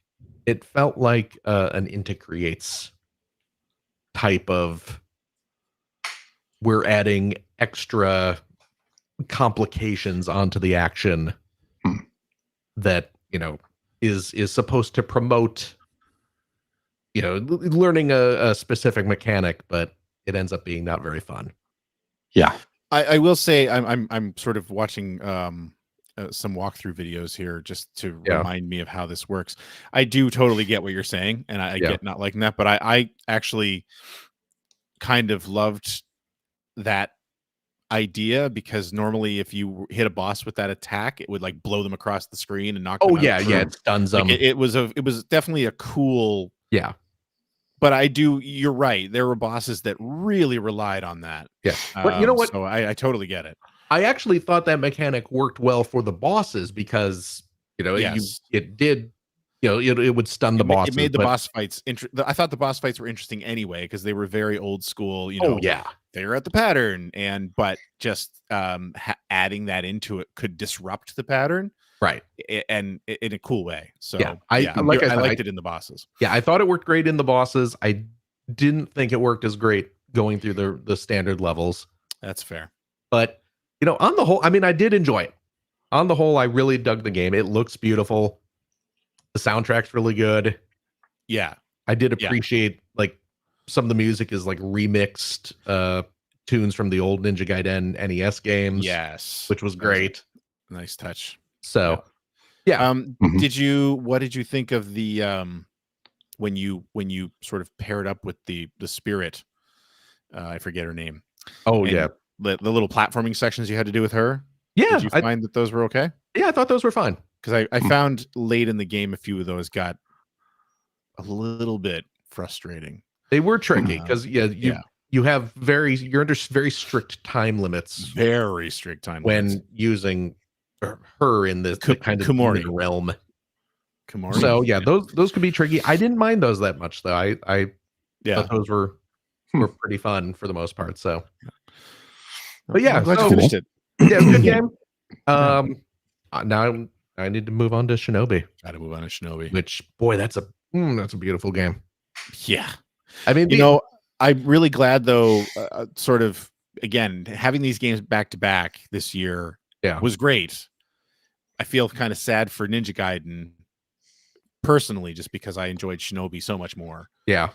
It felt like an Into Creates type of, we're adding extra complications onto the action Hmm. that, is supposed to promote, learning a specific mechanic, but it ends up being not very fun. Yeah. I will say I'm sort of watching some walkthrough videos here just to remind me of how this works. I do totally get what you're saying, and I get not liking that, but I actually kind of loved that idea, because normally if you hit a boss with that attack, it would like blow them across the screen and knock them out. It stuns them. Like it was definitely a cool. But you're right, there were bosses that really relied on that. But you know what, so I totally get it. I actually thought that mechanic worked well for the bosses, because it did, it would stun the bosses. It made the boss fights I thought the boss fights were interesting anyway, because they were very old school. Figure out the pattern, but just adding that into it could disrupt the pattern, right? And in a cool way. So I liked it in the bosses. I thought it worked great in the bosses. I didn't think it worked as great going through the standard levels. That's fair. But on the whole, I mean, I did enjoy it. On the whole, I really dug the game. It looks beautiful. The soundtrack's really good. Yeah, I did appreciate like some of the music is like remixed tunes from the old Ninja Gaiden NES games. Yes, which was great. Nice touch. So, what did you think of the when you sort of paired up with the spirit? I forget her name. Oh, and the little platforming sections you had to do with her. Yeah, did you find that those were okay? Yeah, I thought those were fine. Because I found late in the game a few of those got a little bit frustrating. They were tricky because you're under very strict time limits. Very strict time when limits. using her in the kind of Komori realm. Komori. So those could be tricky. I didn't mind those that much though. I thought those were pretty fun for the most part. So, but I'm glad you finished it. Yeah, good game. Now I need to move on to Shinobi. Got to move on to Shinobi. Which, boy, that's a beautiful game. Yeah, I mean, I'm really glad though. Sort of again, having these games back to back this year, was great. I feel kind of sad for Ninja Gaiden personally, just because I enjoyed Shinobi so much more. Yeah.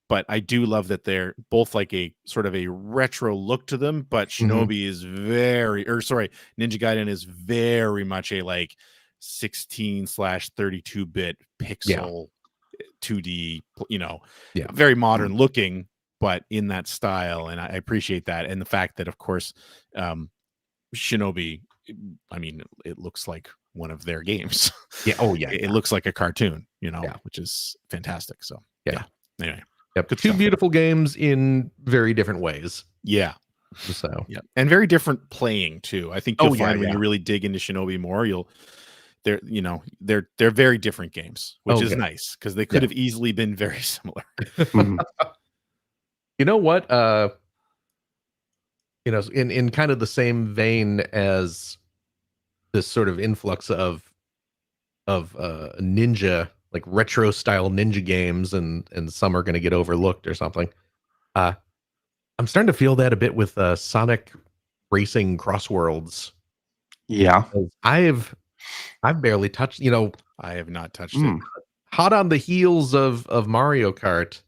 But I do love that they're both like a sort of a retro look to them, but Shinobi is Ninja Gaiden is very much a like 16/32-bit pixel 2D, very modern looking, but in that style. And I appreciate that. And the fact that, of course, Shinobi, I mean, it looks like one of their games. It looks like a cartoon, which is fantastic. So, anyway. Yep. Two beautiful games in very different ways. Yeah. So and very different playing too. I think you'll find when you really dig into Shinobi more, they're very different games, which is nice because they could have easily been very similar. You know what? In kind of the same vein as this sort of influx of ninja, like retro style ninja games, and some are going to get overlooked or something. I'm starting to feel that a bit with Sonic Racing Crossworlds. Yeah, I've barely touched. I have not touched it. Hot on the heels of Mario Kart,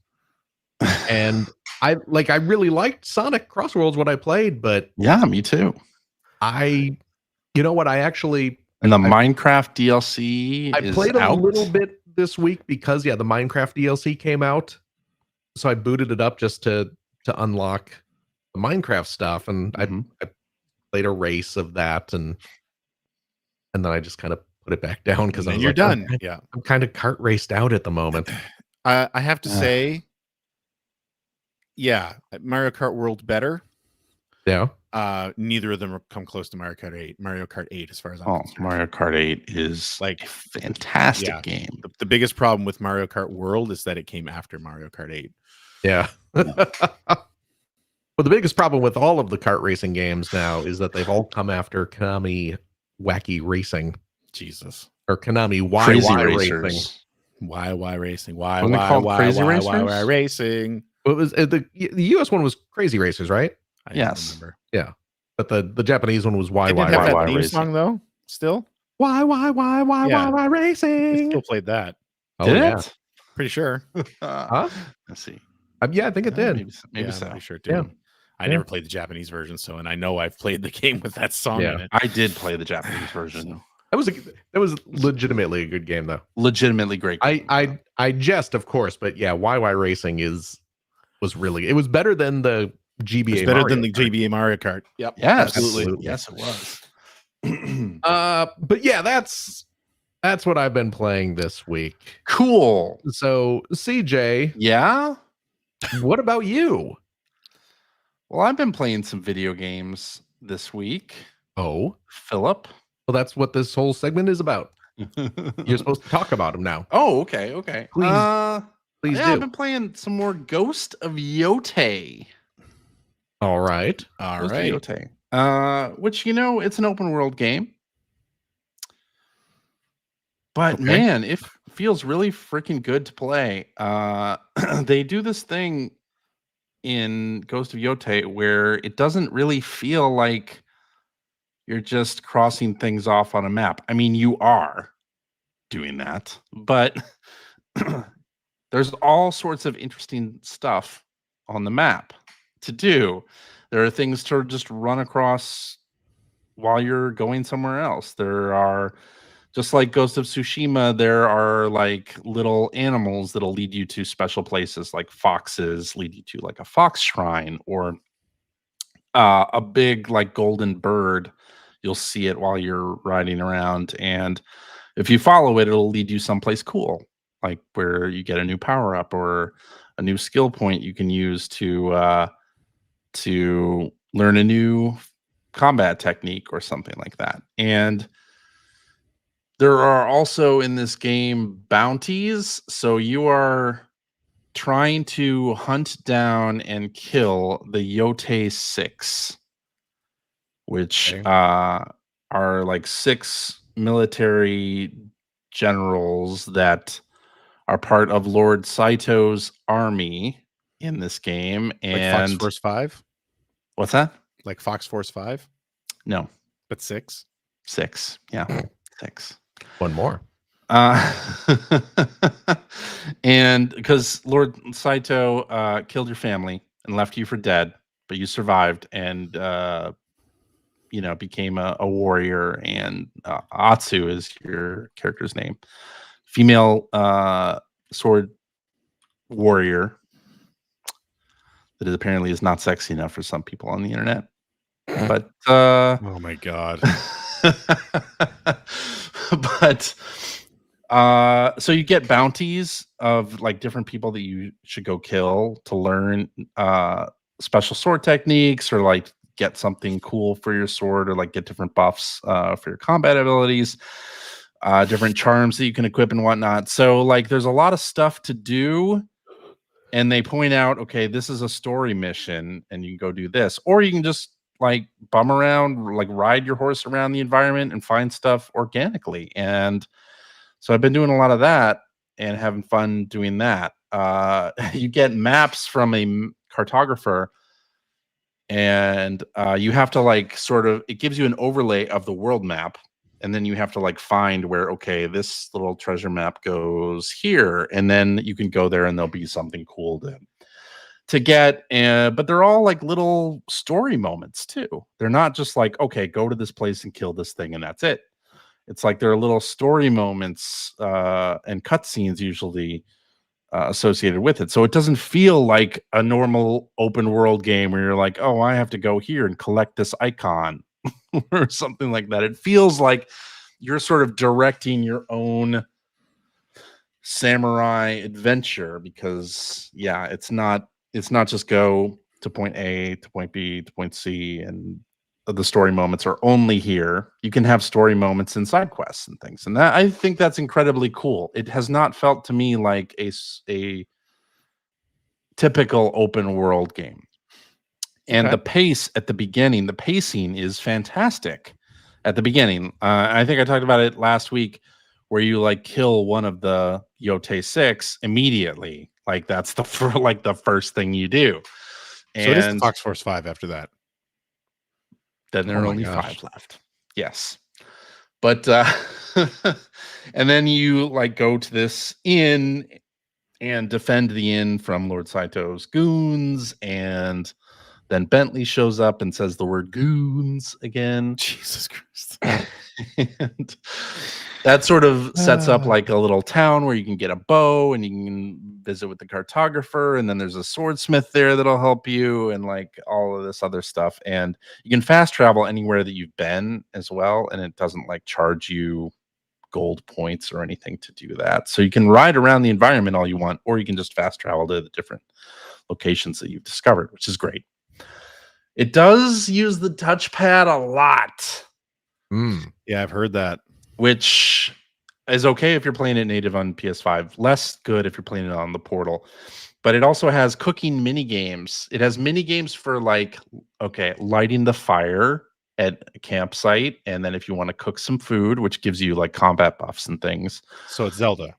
and I really liked Sonic Crossworlds when I played, but yeah, me too. You know what? I actually and the Minecraft DLC. I played a little bit this week because the Minecraft DLC came out, so I booted it up just to unlock the Minecraft stuff, and I played a race of that, and then I just kind of put it back down because you're done. I'm kind of kart raced out at the moment. I have to say, Mario Kart World better. Yeah. Neither of them come close to Mario Kart 8. Mario Kart 8, as far as I'm concerned. Mario Kart 8 is like a fantastic game. The biggest problem with Mario Kart World is that it came after Mario Kart 8. Yeah. Well, the biggest problem with all of the kart racing games now is that they've all come after Konami Wacky Racing. Jesus. Or Konami Crazy Racing. YY Racing. Why Racing? It was the US one was Crazy Racers, right? Yes. Remember. Yeah. But the Japanese one was It why didn't have that theme Racing. song though. Still, Yeah. It racing. still played that. Oh Did yeah. it? Pretty sure. Huh? Let's see. Yeah, I think it did. Maybe Yeah, so. I'm pretty sure it did. Yeah. I never played the Japanese version, and I know I've played the game with that song Yeah. in it. I did play the Japanese version. So- That was legitimately a good game though. Legitimately great game. I jest, of course, but yeah, YY Racing was really, it was better than the GBA. It's better than Mario the Kart. GBA Mario Kart. Yep. Yes, Absolutely. Yes, it was. But yeah, that's what I've been playing this week. Cool. So CJ, Yeah. what about you? Well, I've been playing some video games this week. Oh, Philip. well, that's what this whole segment is about. You're supposed to talk about them now. Oh, okay. Please Yeah, do. I've been playing some more Ghost of Yotei. All right. Ghost of Yotei. Which, it's an open world game. But Okay. man, it feels really freaking good to play. They do this thing in Ghost of Yotei where it doesn't really feel like you're just crossing things off on a map. I mean, you are doing that, but there's all sorts of interesting stuff on the map to do. There are things to just run across while you're going somewhere else. There are, just like Ghost of Tsushima, there are like little animals that'll lead you to special places, like foxes lead you to like a fox shrine, or a big like golden bird. You'll see it while you're riding around, and if you follow it, it'll lead you someplace cool, like where you get a new power up or a new skill point you can use to learn a new combat technique or something like that. And there are also in this game bounties, so you are trying to hunt down and kill the Yotei 6, which Okay. are like 6 military generals that are part of Lord Saito's army in this game. Like And Fox Force 5? what's that? Like Fox Force 5? No, But 6? 6. Yeah, 6. One more. And because Lord Saito killed your family and left you for dead, but you survived and became a warrior. And Atsu is your character's name, female sword warrior that is apparently is not sexy enough for some people on the internet. But Oh my god. but so you get bounties of like different people that you should go kill to learn special sword techniques, or like get something cool for your sword, or like get different buffs for your combat abilities, different charms that you can equip and whatnot. So like there's a lot of stuff to do, and they point out, okay, this is a story mission and you can go do this, or you can just like bum around, like ride your horse around the environment and find stuff organically. And so I've been doing a lot of that and having fun doing that. You get maps from a cartographer, and you have to like it gives you an overlay of the world map, and then you have to like find where, okay, this little treasure map goes here, and then you can go there and there'll be something cool to get. But they're all like little story moments too. They're not just like, okay, go to this place and kill this thing and that's it. It's like there are little story moments and cutscenes usually associated with it. So it doesn't feel like a normal open world game where you're like, oh, I have to go here and collect this icon or something like that. It feels like you're sort of directing your own samurai adventure, because it's not just go to point A to point B to point C and the story moments are only here. You can have story moments in side quests and things, and that, I think that's incredibly cool. It has not felt to me like a typical open world game. And Okay. the pace at the beginning, the pacing is fantastic at the beginning. I think I talked about it last week, where you like kill one of the Yotei 6 immediately. Like that's the first thing you do. So it is the And Fox Force 5 after that. Then there Oh are my only gosh. 5 left. Yes. But and then you like go to this inn and defend the inn from Lord Saito's goons, and then Bentley shows up and says the word goons again. Jesus Christ. And that sort of sets up like a little town where you can get a bow and you can visit with the cartographer, and then there's a swordsmith there that'll help you, and like all of this other stuff. And you can fast travel anywhere that you've been as well, and it doesn't like charge you gold points or anything to do that. So you can ride around the environment all you want, or you can just fast travel to the different locations that you've discovered, which is great. It does use the touchpad a lot. Yeah, I've heard that. Which is okay if you're playing it native on PS5. Less good if you're playing it on the Portal. But it also has cooking mini games. It has mini games for like, okay, lighting the fire at a campsite, and then if you want to cook some food, which gives you like combat buffs and things. So it's Zelda.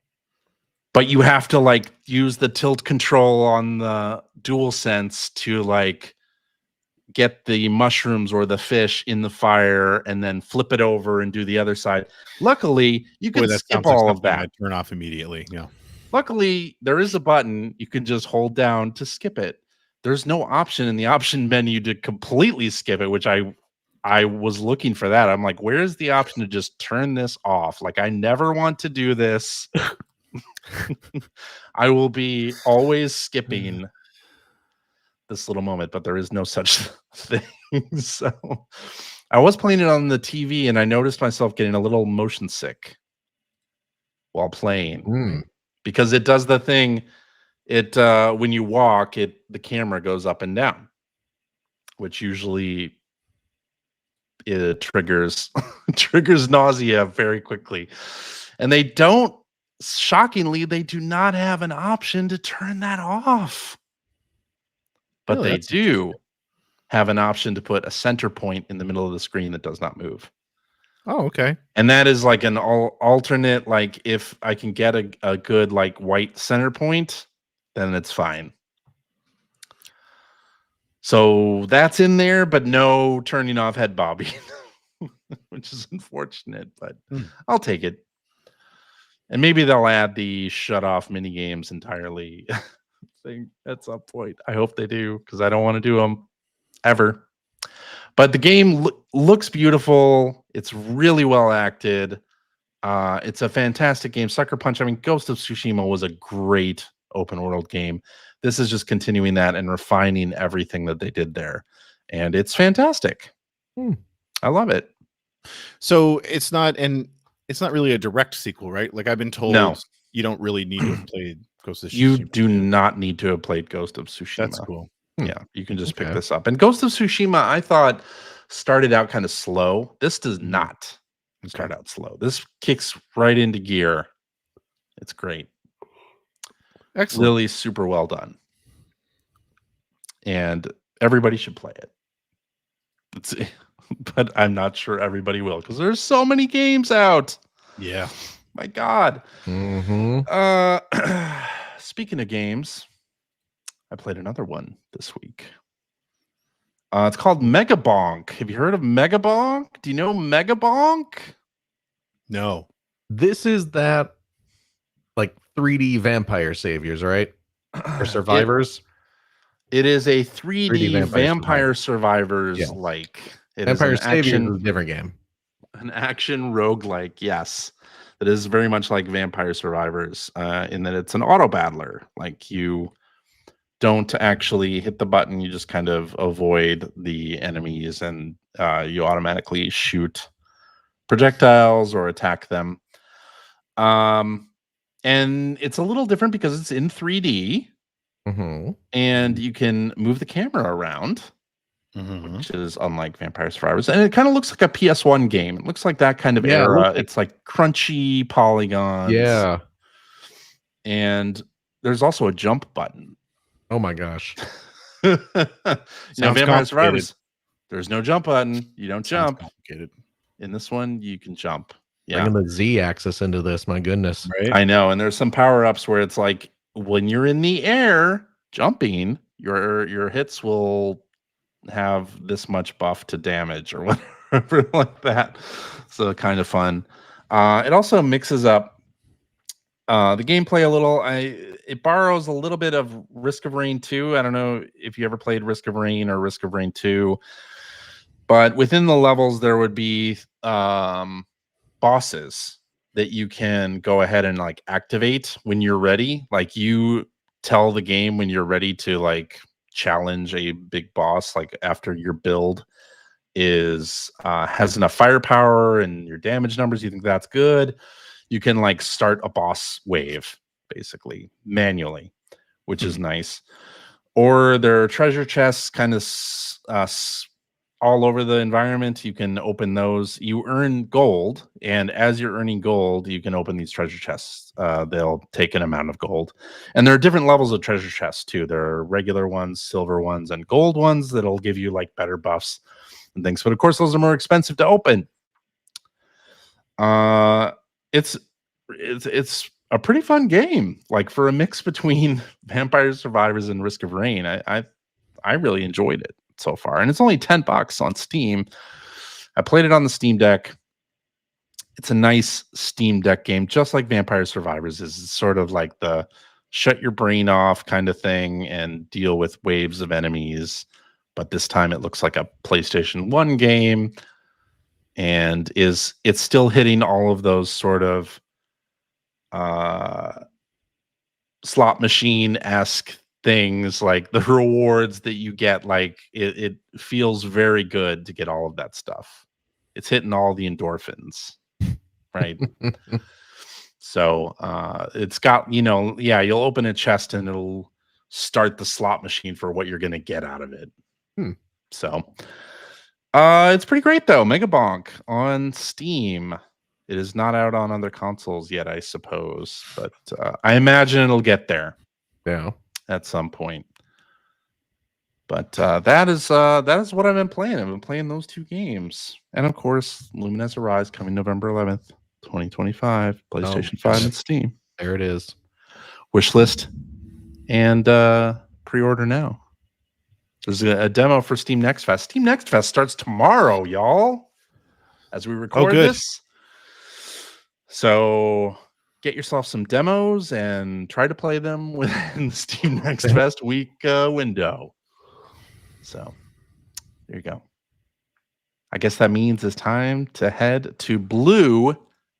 But you have to like use the tilt control on the DualSense to like get the mushrooms or the fish in the fire and then flip it over and do the other side. Luckily, you can skip all of that. I'd turn off immediately. Yeah. Luckily, there is a button you can just hold down to skip it. There's no option in the option menu to completely skip it, which I was looking for that. I'm like, where is the option to just turn this off? Like, I never want to do this. I will be always skipping this little moment, but there is no such thing. So I was playing it on the TV and I noticed myself getting a little motion sick while playing because it does the thing. It when you walk, the camera goes up and down, which usually it triggers nausea very quickly. And they don't, shockingly, they do not have an option to turn that off. But they do have an option to put a center point in the middle of the screen that does not move. Oh, okay. And that is like an alternate, like if I can get a good like white center point, then it's fine. So that's in there, but no turning off head bobbing, which is unfortunate, but I'll take it. And maybe they'll add the shut off mini games entirely thing at some point. I hope they do, because I don't want to do them ever. But the game looks beautiful. It's really well acted. It's a fantastic game. Sucker Punch. I mean, Ghost of Tsushima was a great open world game. This is just continuing that and refining everything that they did there. And it's fantastic. I love it. So it's not really a direct sequel, right? Like I've been told you don't really need to have played Ghost of Tsushima. You do not need to have played Ghost of Tsushima. That's cool. Yeah, you can just pick this up. And Ghost of Tsushima, I thought, started out kind of slow. This does not start out slow. This kicks right into gear. It's great. Excellent. Really super well done. And everybody should play it. But I'm not sure everybody will, because there's so many games out. Yeah. My God. Speaking of games, I played another one this week. It's called Megabonk. Have you heard of Megabonk? Do you know Megabonk? No. This is that like 3D vampire saviors, right? Or survivors? It is a 3D vampire survivors yes. like. It Vampire is an Saviors action, is a different game. An action roguelike, yes. That is very much like Vampire Survivors, in that it's an auto battler. Like you don't actually hit the button, you just kind of avoid the enemies, and you automatically shoot projectiles or attack them. And it's a little different because it's in 3D, and you can move the camera around. Which is unlike Vampire Survivors. And it kind of looks like a PS1 game. It looks like that kind of era. It's like crunchy polygons. Yeah. And there's also a jump button. Oh my gosh. Vampire Survivors, there's no jump button. You don't jump. Complicated. In this one, you can jump. Yeah. Bringing the Z axis into this, my goodness. Right? I know. And there's some power-ups where it's like when you're in the air jumping, your hits will have this much buff to damage or whatever like that. So kind of fun. It also mixes up the gameplay a little. It borrows a little bit of Risk of Rain 2. I don't know if you ever played Risk of Rain or Risk of Rain 2, but within the levels there would be bosses that you can go ahead and like activate when you're ready. Like you tell the game when you're ready to like challenge a big boss, like after your build is has enough firepower and your damage numbers, you think that's good, you can like start a boss wave basically manually, which is nice. Or there are treasure chests kind of all over the environment. You can open those. You earn gold, and as you're earning gold, you can open these treasure chests. They'll take an amount of gold, and there are different levels of treasure chests too. There are regular ones, silver ones, and gold ones that'll give you like better buffs and things. But of course, those are more expensive to open. It's a pretty fun game, like for a mix between Vampire Survivors and Risk of Rain. I really enjoyed it so far, and it's only $10 on Steam. I played it on the Steam Deck. It's a nice Steam Deck game, just like Vampire Survivors is. It's sort of like the shut your brain off kind of thing and deal with waves of enemies, but this time it looks like a PlayStation 1 game, and it's still hitting all of those sort of slot machine-esque things, like the rewards that you get. Like it feels very good to get all of that stuff. It's hitting all the endorphins, right? So it's got, you'll open a chest and it'll start the slot machine for what you're going to get out of it. So it's pretty great though. Megabonk on Steam. It is not out on other consoles yet, I suppose, but I imagine it'll get there. Yeah. At some point. But that is what I've been playing. I've been playing those two games. And of course, Luminous Arise coming November 11th, 2025, PlayStation 5 and Steam. There it is. Wishlist and pre-order now. There's a demo for Steam Next Fest. Steam Next Fest starts tomorrow, y'all, as we record this. So get yourself some demos and try to play them within the Steam Next Fest week window. So there you go. I guess that means it's time to head to blue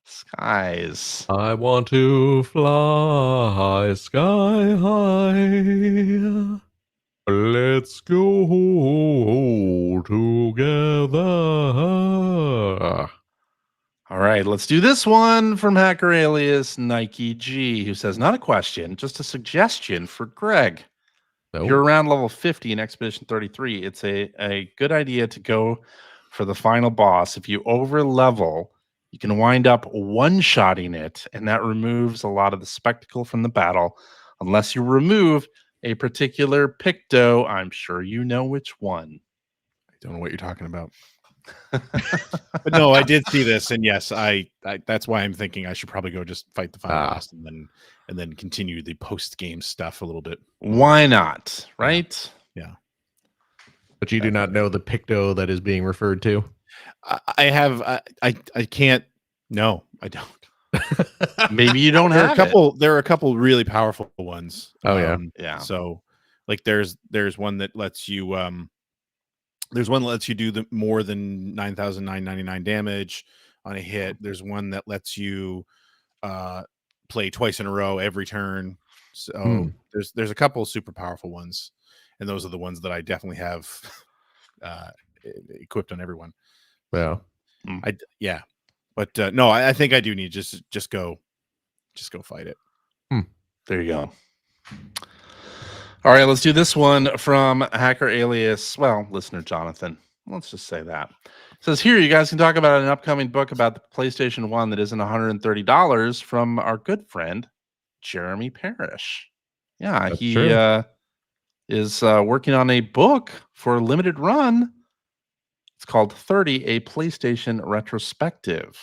skies. I want to fly sky high. Let's go together. All right, let's do this one from hacker alias Nike G, who says, not a question, just a suggestion for Greg. If you're around level 50 in Expedition 33, it's a good idea to go for the final boss. If you over level, you can wind up one-shotting it, and that removes a lot of the spectacle from the battle, unless you remove a particular picto. I'm sure you know which one. I don't know what you're talking about. But no, I did see this, and yes, I that's why I'm thinking I should probably go just fight the final boss and then continue the post game stuff a little bit. Why not? Right? Yeah. But you do not know the picto that is being referred to. I can't. No, I don't. Maybe you don't have There are a couple really powerful ones. Oh yeah, yeah. So like there's one that lets you do the more than 9,999 damage on a hit. There's one that lets you play twice in a row every turn. So there's a couple of super powerful ones, and those are the ones that I definitely have equipped on everyone. Yeah, but no, I think I do need just go fight it. There you go. All right, let's do this one from hacker alias, listener Jonathan. Let's just say that. It says, here, you guys can talk about an upcoming book about the PlayStation 1 that isn't $130 from our good friend, Jeremy Parrish. Yeah, that's he true. Is working on a book for a limited run. It's called 30, a PlayStation Retrospective.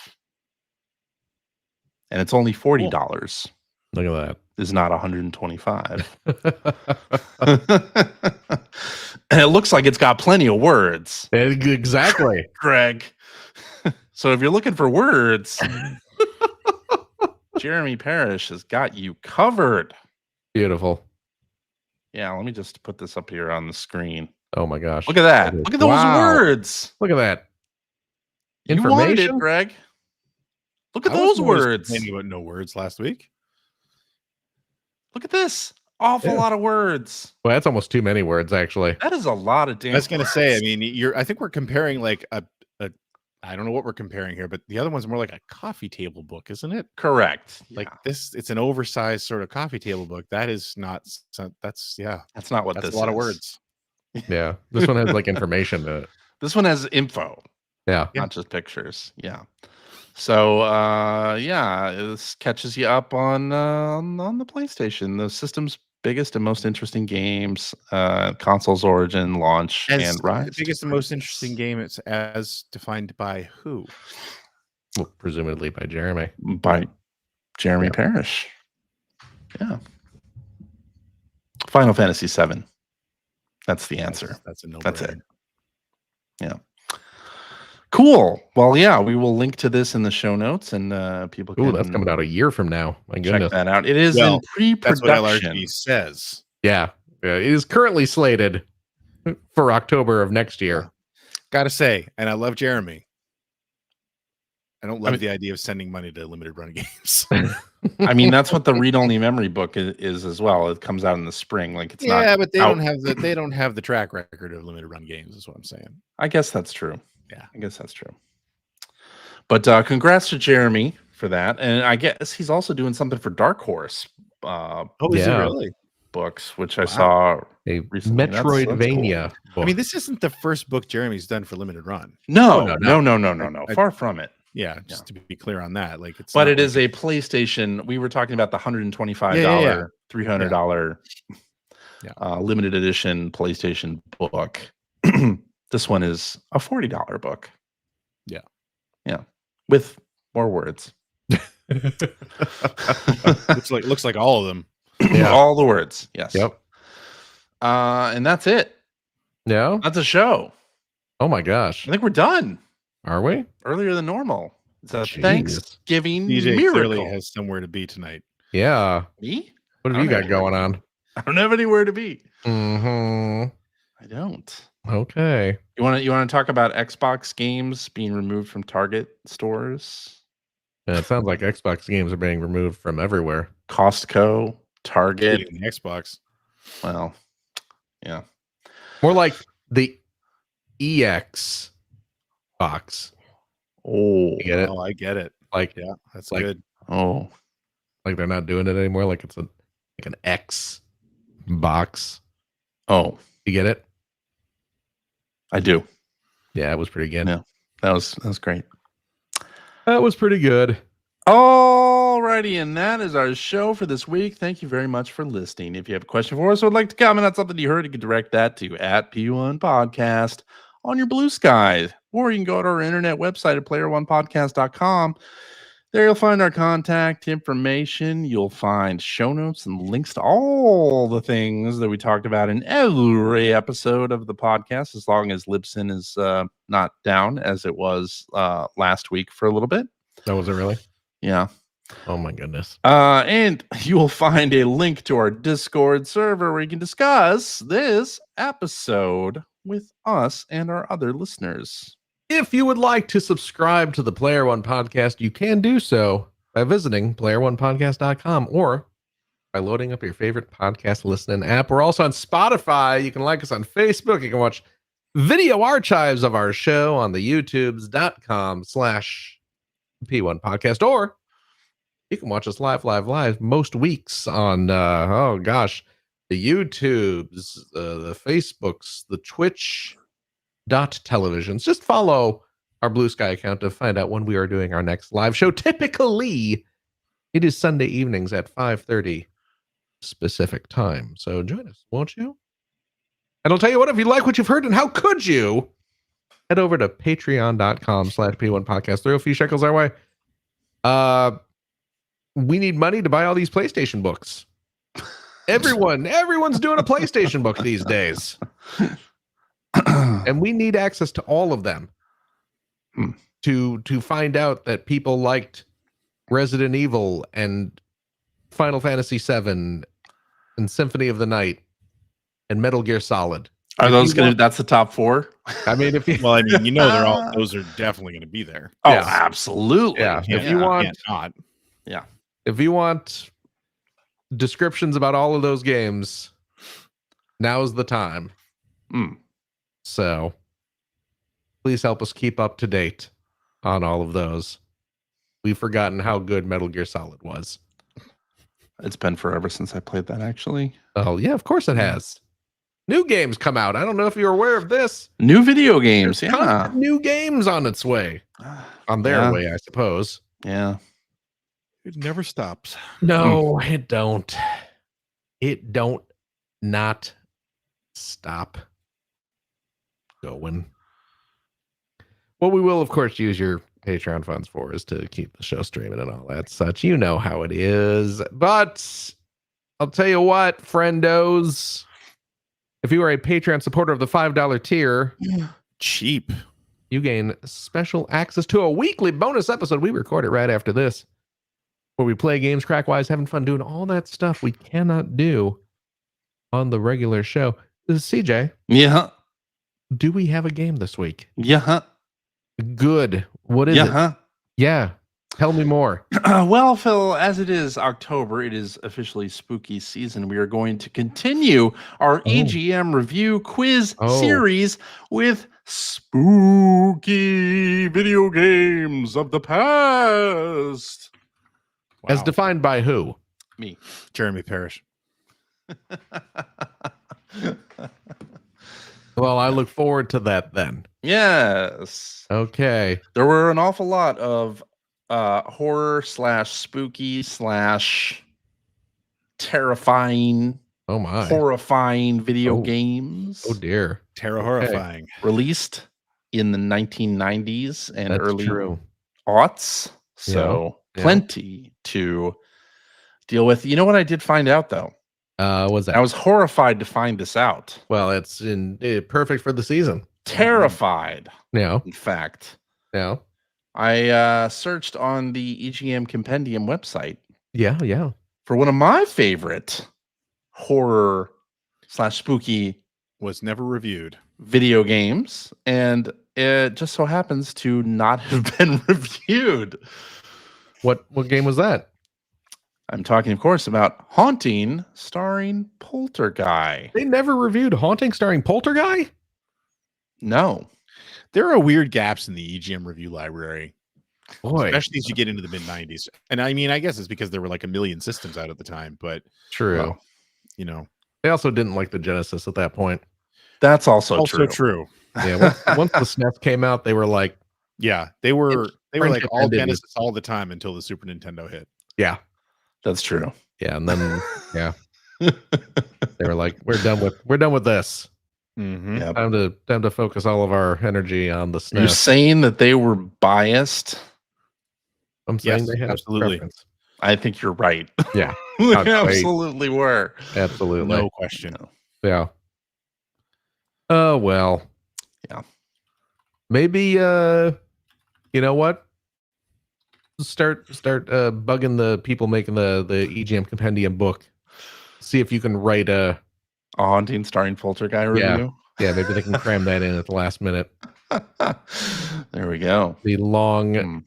And it's only $40. Look at that. is not 125. And it looks like it's got plenty of words. Exactly. Greg. So if you're looking for words, Jeremy Parrish has got you covered. Beautiful. Yeah, let me just put this up here on the screen. Oh my gosh. Look at that. Look at those words. Look at that. You wanted it, Greg. Look at those words. Complaining about no words last week. Look at this. Awful lot of words. Well, that's almost too many words, actually. That is a lot of damn. I was going to say, I mean, I think we're comparing like a I don't know what we're comparing here, but the other one's more like a coffee table book, isn't it? Correct. Like this, it's an oversized sort of coffee table book. That is not. That's not what that's this a lot is. of words. Yeah, this one has like information to it. This one has info. Yeah, not just pictures. Yeah. So this catches you up on the PlayStation, the system's biggest and most interesting games, console's origin, launch, and rise. The biggest and most interesting game. It's as defined by who? Well, presumably by Jeremy. By Jeremy Parrish. Yeah. Final Fantasy VII. That's the answer. That's a no. That's it. Yeah. Cool. Well, yeah, we will link to this in the show notes, and people can. Ooh, that's coming out a year from now. My goodness. Check that out. It is in pre-production. That's what LRG says. Yeah, it is currently slated for October of next year. Gotta say, and I love Jeremy. I don't love the idea of sending money to limited run games. I mean, that's what the read-only memory book is as well. It comes out in the spring, like it's not. Yeah, but they don't have the track record of limited run games. Is what I'm saying. I guess that's true. Yeah, I guess that's true. But congrats to Jeremy for that, and I guess he's also doing something for Dark Horse. Is he really? Books, which I saw a recently. Metroidvania. That's cool. I mean, this isn't the first book Jeremy's done for limited run. No. Far from it. Yeah, just to be clear on that. Like it's but it is a PlayStation. We were talking about the $125, $300 limited edition PlayStation book. This one is a $40 book. Yeah. Yeah. With more words. looks like all of them. Yeah. All the words. Yes. Yep. And that's it. No? That's a show. Oh my gosh. I think we're done. Are we? Earlier than normal. It's a Thanksgiving DJ miracle. clearly has somewhere to be tonight. Yeah. Me? What have you got going on? I don't have anywhere to be. Mm-hmm. I don't. Okay. You want to talk about Xbox games being removed from Target stores? Yeah, it sounds like Xbox games are being removed from everywhere. Costco, Target, Xbox. Well, yeah. More like the EX box. Oh, you get it? Oh, I get it. Like, yeah, that's like, good. Oh, like they're not doing it anymore. Like it's like an X box. Oh, you get it? I do. Yeah, it was pretty good. Yeah, that was great. That was pretty good. Alrighty, and that is our show for this week. Thank you very much for listening. If you have a question for us or would like to comment on something you heard, you can direct that to @P1 Podcast on your Blue Sky, or you can go to our internet website at player1podcast.com. There you'll find our contact information. You'll find show notes and links to all the things that we talked about in every episode of the podcast, as long as Libsyn is not down, as it was last week for a little bit. Oh, was it really? Yeah. Oh my goodness. And you will find a link to our Discord server where you can discuss this episode with us and our other listeners. If you would like to subscribe to the Player One Podcast, you can do so by visiting player1podcast.com or by loading up your favorite podcast listening app. We're also on Spotify. You can like us on Facebook. You can watch video archives of our show on the youtubes.com/P1 Podcast, or you can watch us live most weeks on, the YouTubes, the Facebooks, the Twitch .televisions. Just follow our Blue Sky account to find out when we are doing our next live show. Typically, it is Sunday evenings at 5:30 specific time. So join us, won't you? And I'll tell you what, if you like what you've heard, and how could you, head over to patreon.com/P1 Podcast. Throw a few shekels our way. We need money to buy all these PlayStation books. Everyone's doing a PlayStation book these days. And we need access to all of them to find out that people liked Resident Evil and Final Fantasy VII and Symphony of the Night and Metal Gear Solid. Are those going to, that's the top 4? I mean, if you, Well, I mean, those are definitely going to be there. Oh, Yeah. absolutely. Yeah. If you want, not. Yeah. if you want descriptions about all of those games, now's the time. So please help us keep up to date on all of those. We've forgotten how good Metal Gear Solid was. It's been forever since I played that, actually. Oh, yeah, of course it has. New games come out. I don't know if you're aware of this. New video games, There's yeah. constant new games on its way. On their way, I suppose. Yeah. It never stops. No, it don't. It don't not stop going. What we will, of course, use your Patreon funds for is to keep the show streaming and all that such. You know how it is. But I'll tell you what, friendos. If you are a Patreon supporter of the $5 tier, Cheap. you gain special access to a weekly bonus episode. We record it right after this, where we play games, crack wise, having fun, doing all that stuff we cannot do on the regular show. This is CJ. Yeah. Do we have a game this week? Yeah. Good. What is it? Yeah. Tell me more. Well, Phil, as it is October, it is officially spooky season. We are going to continue our EGM review quiz series with spooky video games of the past. As Wow. defined by who? Me. Jeremy Parrish. Well, I look forward to that then. Yes. Okay. There were an awful lot of horror / spooky / terrifying, Oh my. horrifying video Oh. games Oh dear. Terror horrifying. released in the 1990s and That's early true. aughts. So Yeah. plenty to deal with. You know what I did find out though? Was that? I was horrified to find this out. Well, it's perfect for the season. Terrified, Yeah. in fact. Yeah. I searched on the EGM Compendium website Yeah. Yeah. for one of my favorite horror / spooky Was never reviewed. video games, and it just so happens to not have been reviewed. What game was that? I'm talking, of course, about Haunting, starring Poltergeist. They never reviewed Haunting starring Poltergeist? No. There are weird gaps in the EGM review library, Boy. especially as you get into the mid 90s. And I mean, I guess it's because there were like a million systems out at the time, but True. Well, you know, They also didn't like the Genesis at that point. That's also true. true. Yeah. Once the SNES came out, they were like, Yeah, they were like friendship all ended Genesis all the time until the Super Nintendo hit. yeah. That's true. Yeah. And then yeah. They were like, we're done with this. Mm-hmm. Yeah. Time to focus all of our energy on the SNES. You're saying that they were biased? I'm saying Yes, they had absolutely. a preference. I think you're right. Yeah. They Not quite. absolutely were. Absolutely. No question. Yeah. Oh well. Yeah. Maybe you know what? Start bugging the people making the EGM Compendium book. See if you can write a Haunting starring Poltergeist review. yeah, maybe they can cram that in at the last minute. There we go. The long Hmm.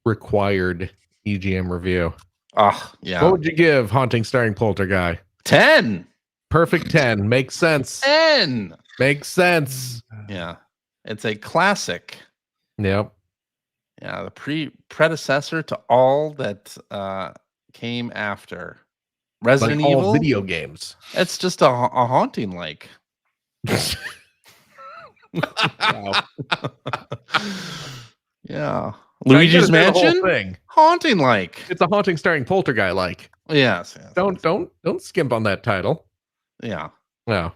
required EGM review. Ah, yeah. What would you give Haunting starring Poltergeist? 10. Perfect 10. Makes sense. 10. Makes sense. Yeah. It's a classic. Yep. Yeah, the predecessor to all that came after. Resident Like all Evil. video games. It's just a haunting like. Wow. Yeah. Now, you Luigi's gotta do the whole Mansion. thing. Haunting like. It's a Haunting starring Poltergeist like. Yes. Don't skimp on that title. Yeah. No.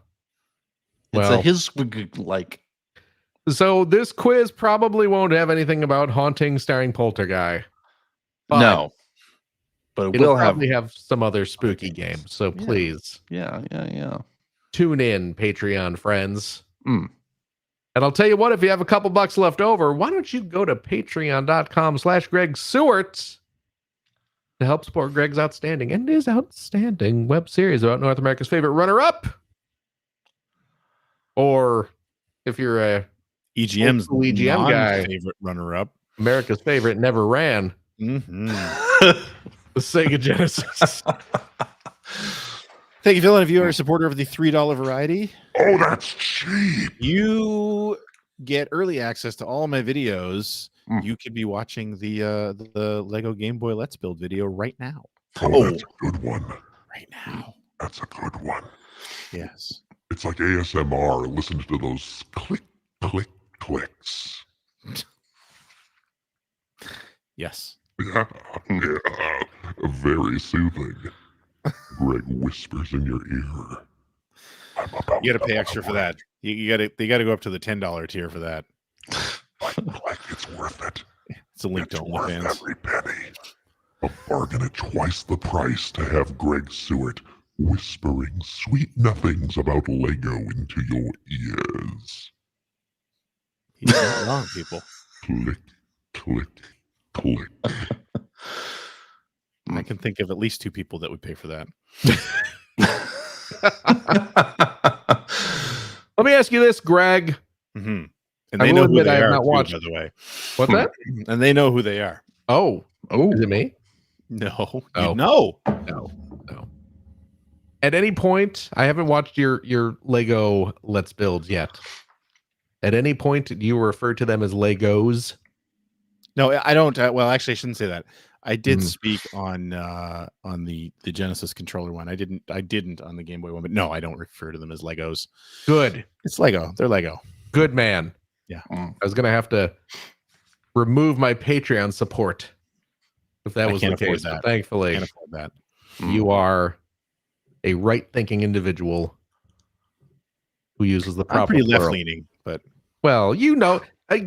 It's Well, a his like. so this quiz probably won't have anything about Haunting starring Poltergeist. But No. but it It'll will probably have some other spooky games. So Yeah. please Yeah. tune in, Patreon friends. Mm. And I'll tell you what, if you have a couple bucks left over, why don't you go to patreon.com/Greg Seward to help support Greg's outstanding and his outstanding web series about North America's favorite runner-up. Or if you're a EGM's EGM guy, favorite runner-up, America's favorite never ran, mm-hmm. the Sega Genesis. Thank you, Phil. And if you are a supporter of the $3 variety, oh, that's cheap. You get early access to all my videos. Mm. You could be watching the Lego Game Boy Let's Build video right now. Oh, that's a good one. Right now. That's a good one. Yes. It's like ASMR. Listen to those click, click, clicks. Yes. Yeah. Very soothing. Greg whispers in your ear. I'm about You got to pay extra for that. You got to go up to the $10 tier for that. Like it's worth it. It's a link to worth OnlyFans. every penny. A bargain at twice the price to have Greg Seward whispering sweet nothings about Lego into your ears. He's not wrong, people. Click, click, click. I can think of at least 2 people that would pay for that. Let me ask you this, Greg. Mm-hmm. And I they will know who admit I they have are, not too, watched. by the way. What's that? And they know who they are. Oh, is it me? No. Oh. No. No. At any point, I haven't watched your Lego Let's Builds yet. At any point, do you refer to them as Legos? No, I don't. Well, actually, I shouldn't say that. I did speak on the Genesis controller one. I didn't on the Game Boy one. But no, I don't refer to them as Legos. Good. It's Lego. They're Lego. Good man. Yeah. I was going to have to remove my Patreon support if that was the case. But thankfully, Can't afford that. You are a right-thinking individual who uses the proper I'm pretty plural. left-leaning, but well,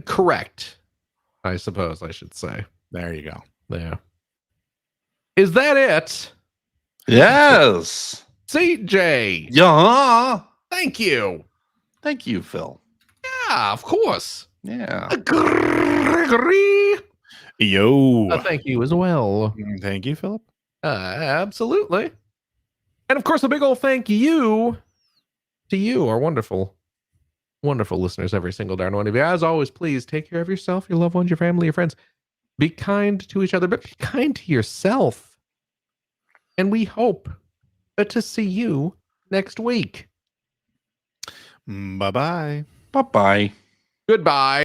correct. I suppose I should say. There you go. Yeah. Is that it? Yes. CJ. Yeah. Thank you. Thank you, Phil. Yeah, of course. Yeah. Gregory. Yo. Thank you as well. Thank you, Philip. Absolutely. And of course, a big old thank you to you, our wonderful, wonderful listeners, every single darn one of you. As always, please take care of yourself, your loved ones, your family, your friends. Be kind to each other, but be kind to yourself. And we hope to see you next week. Bye-bye. Bye-bye. Goodbye.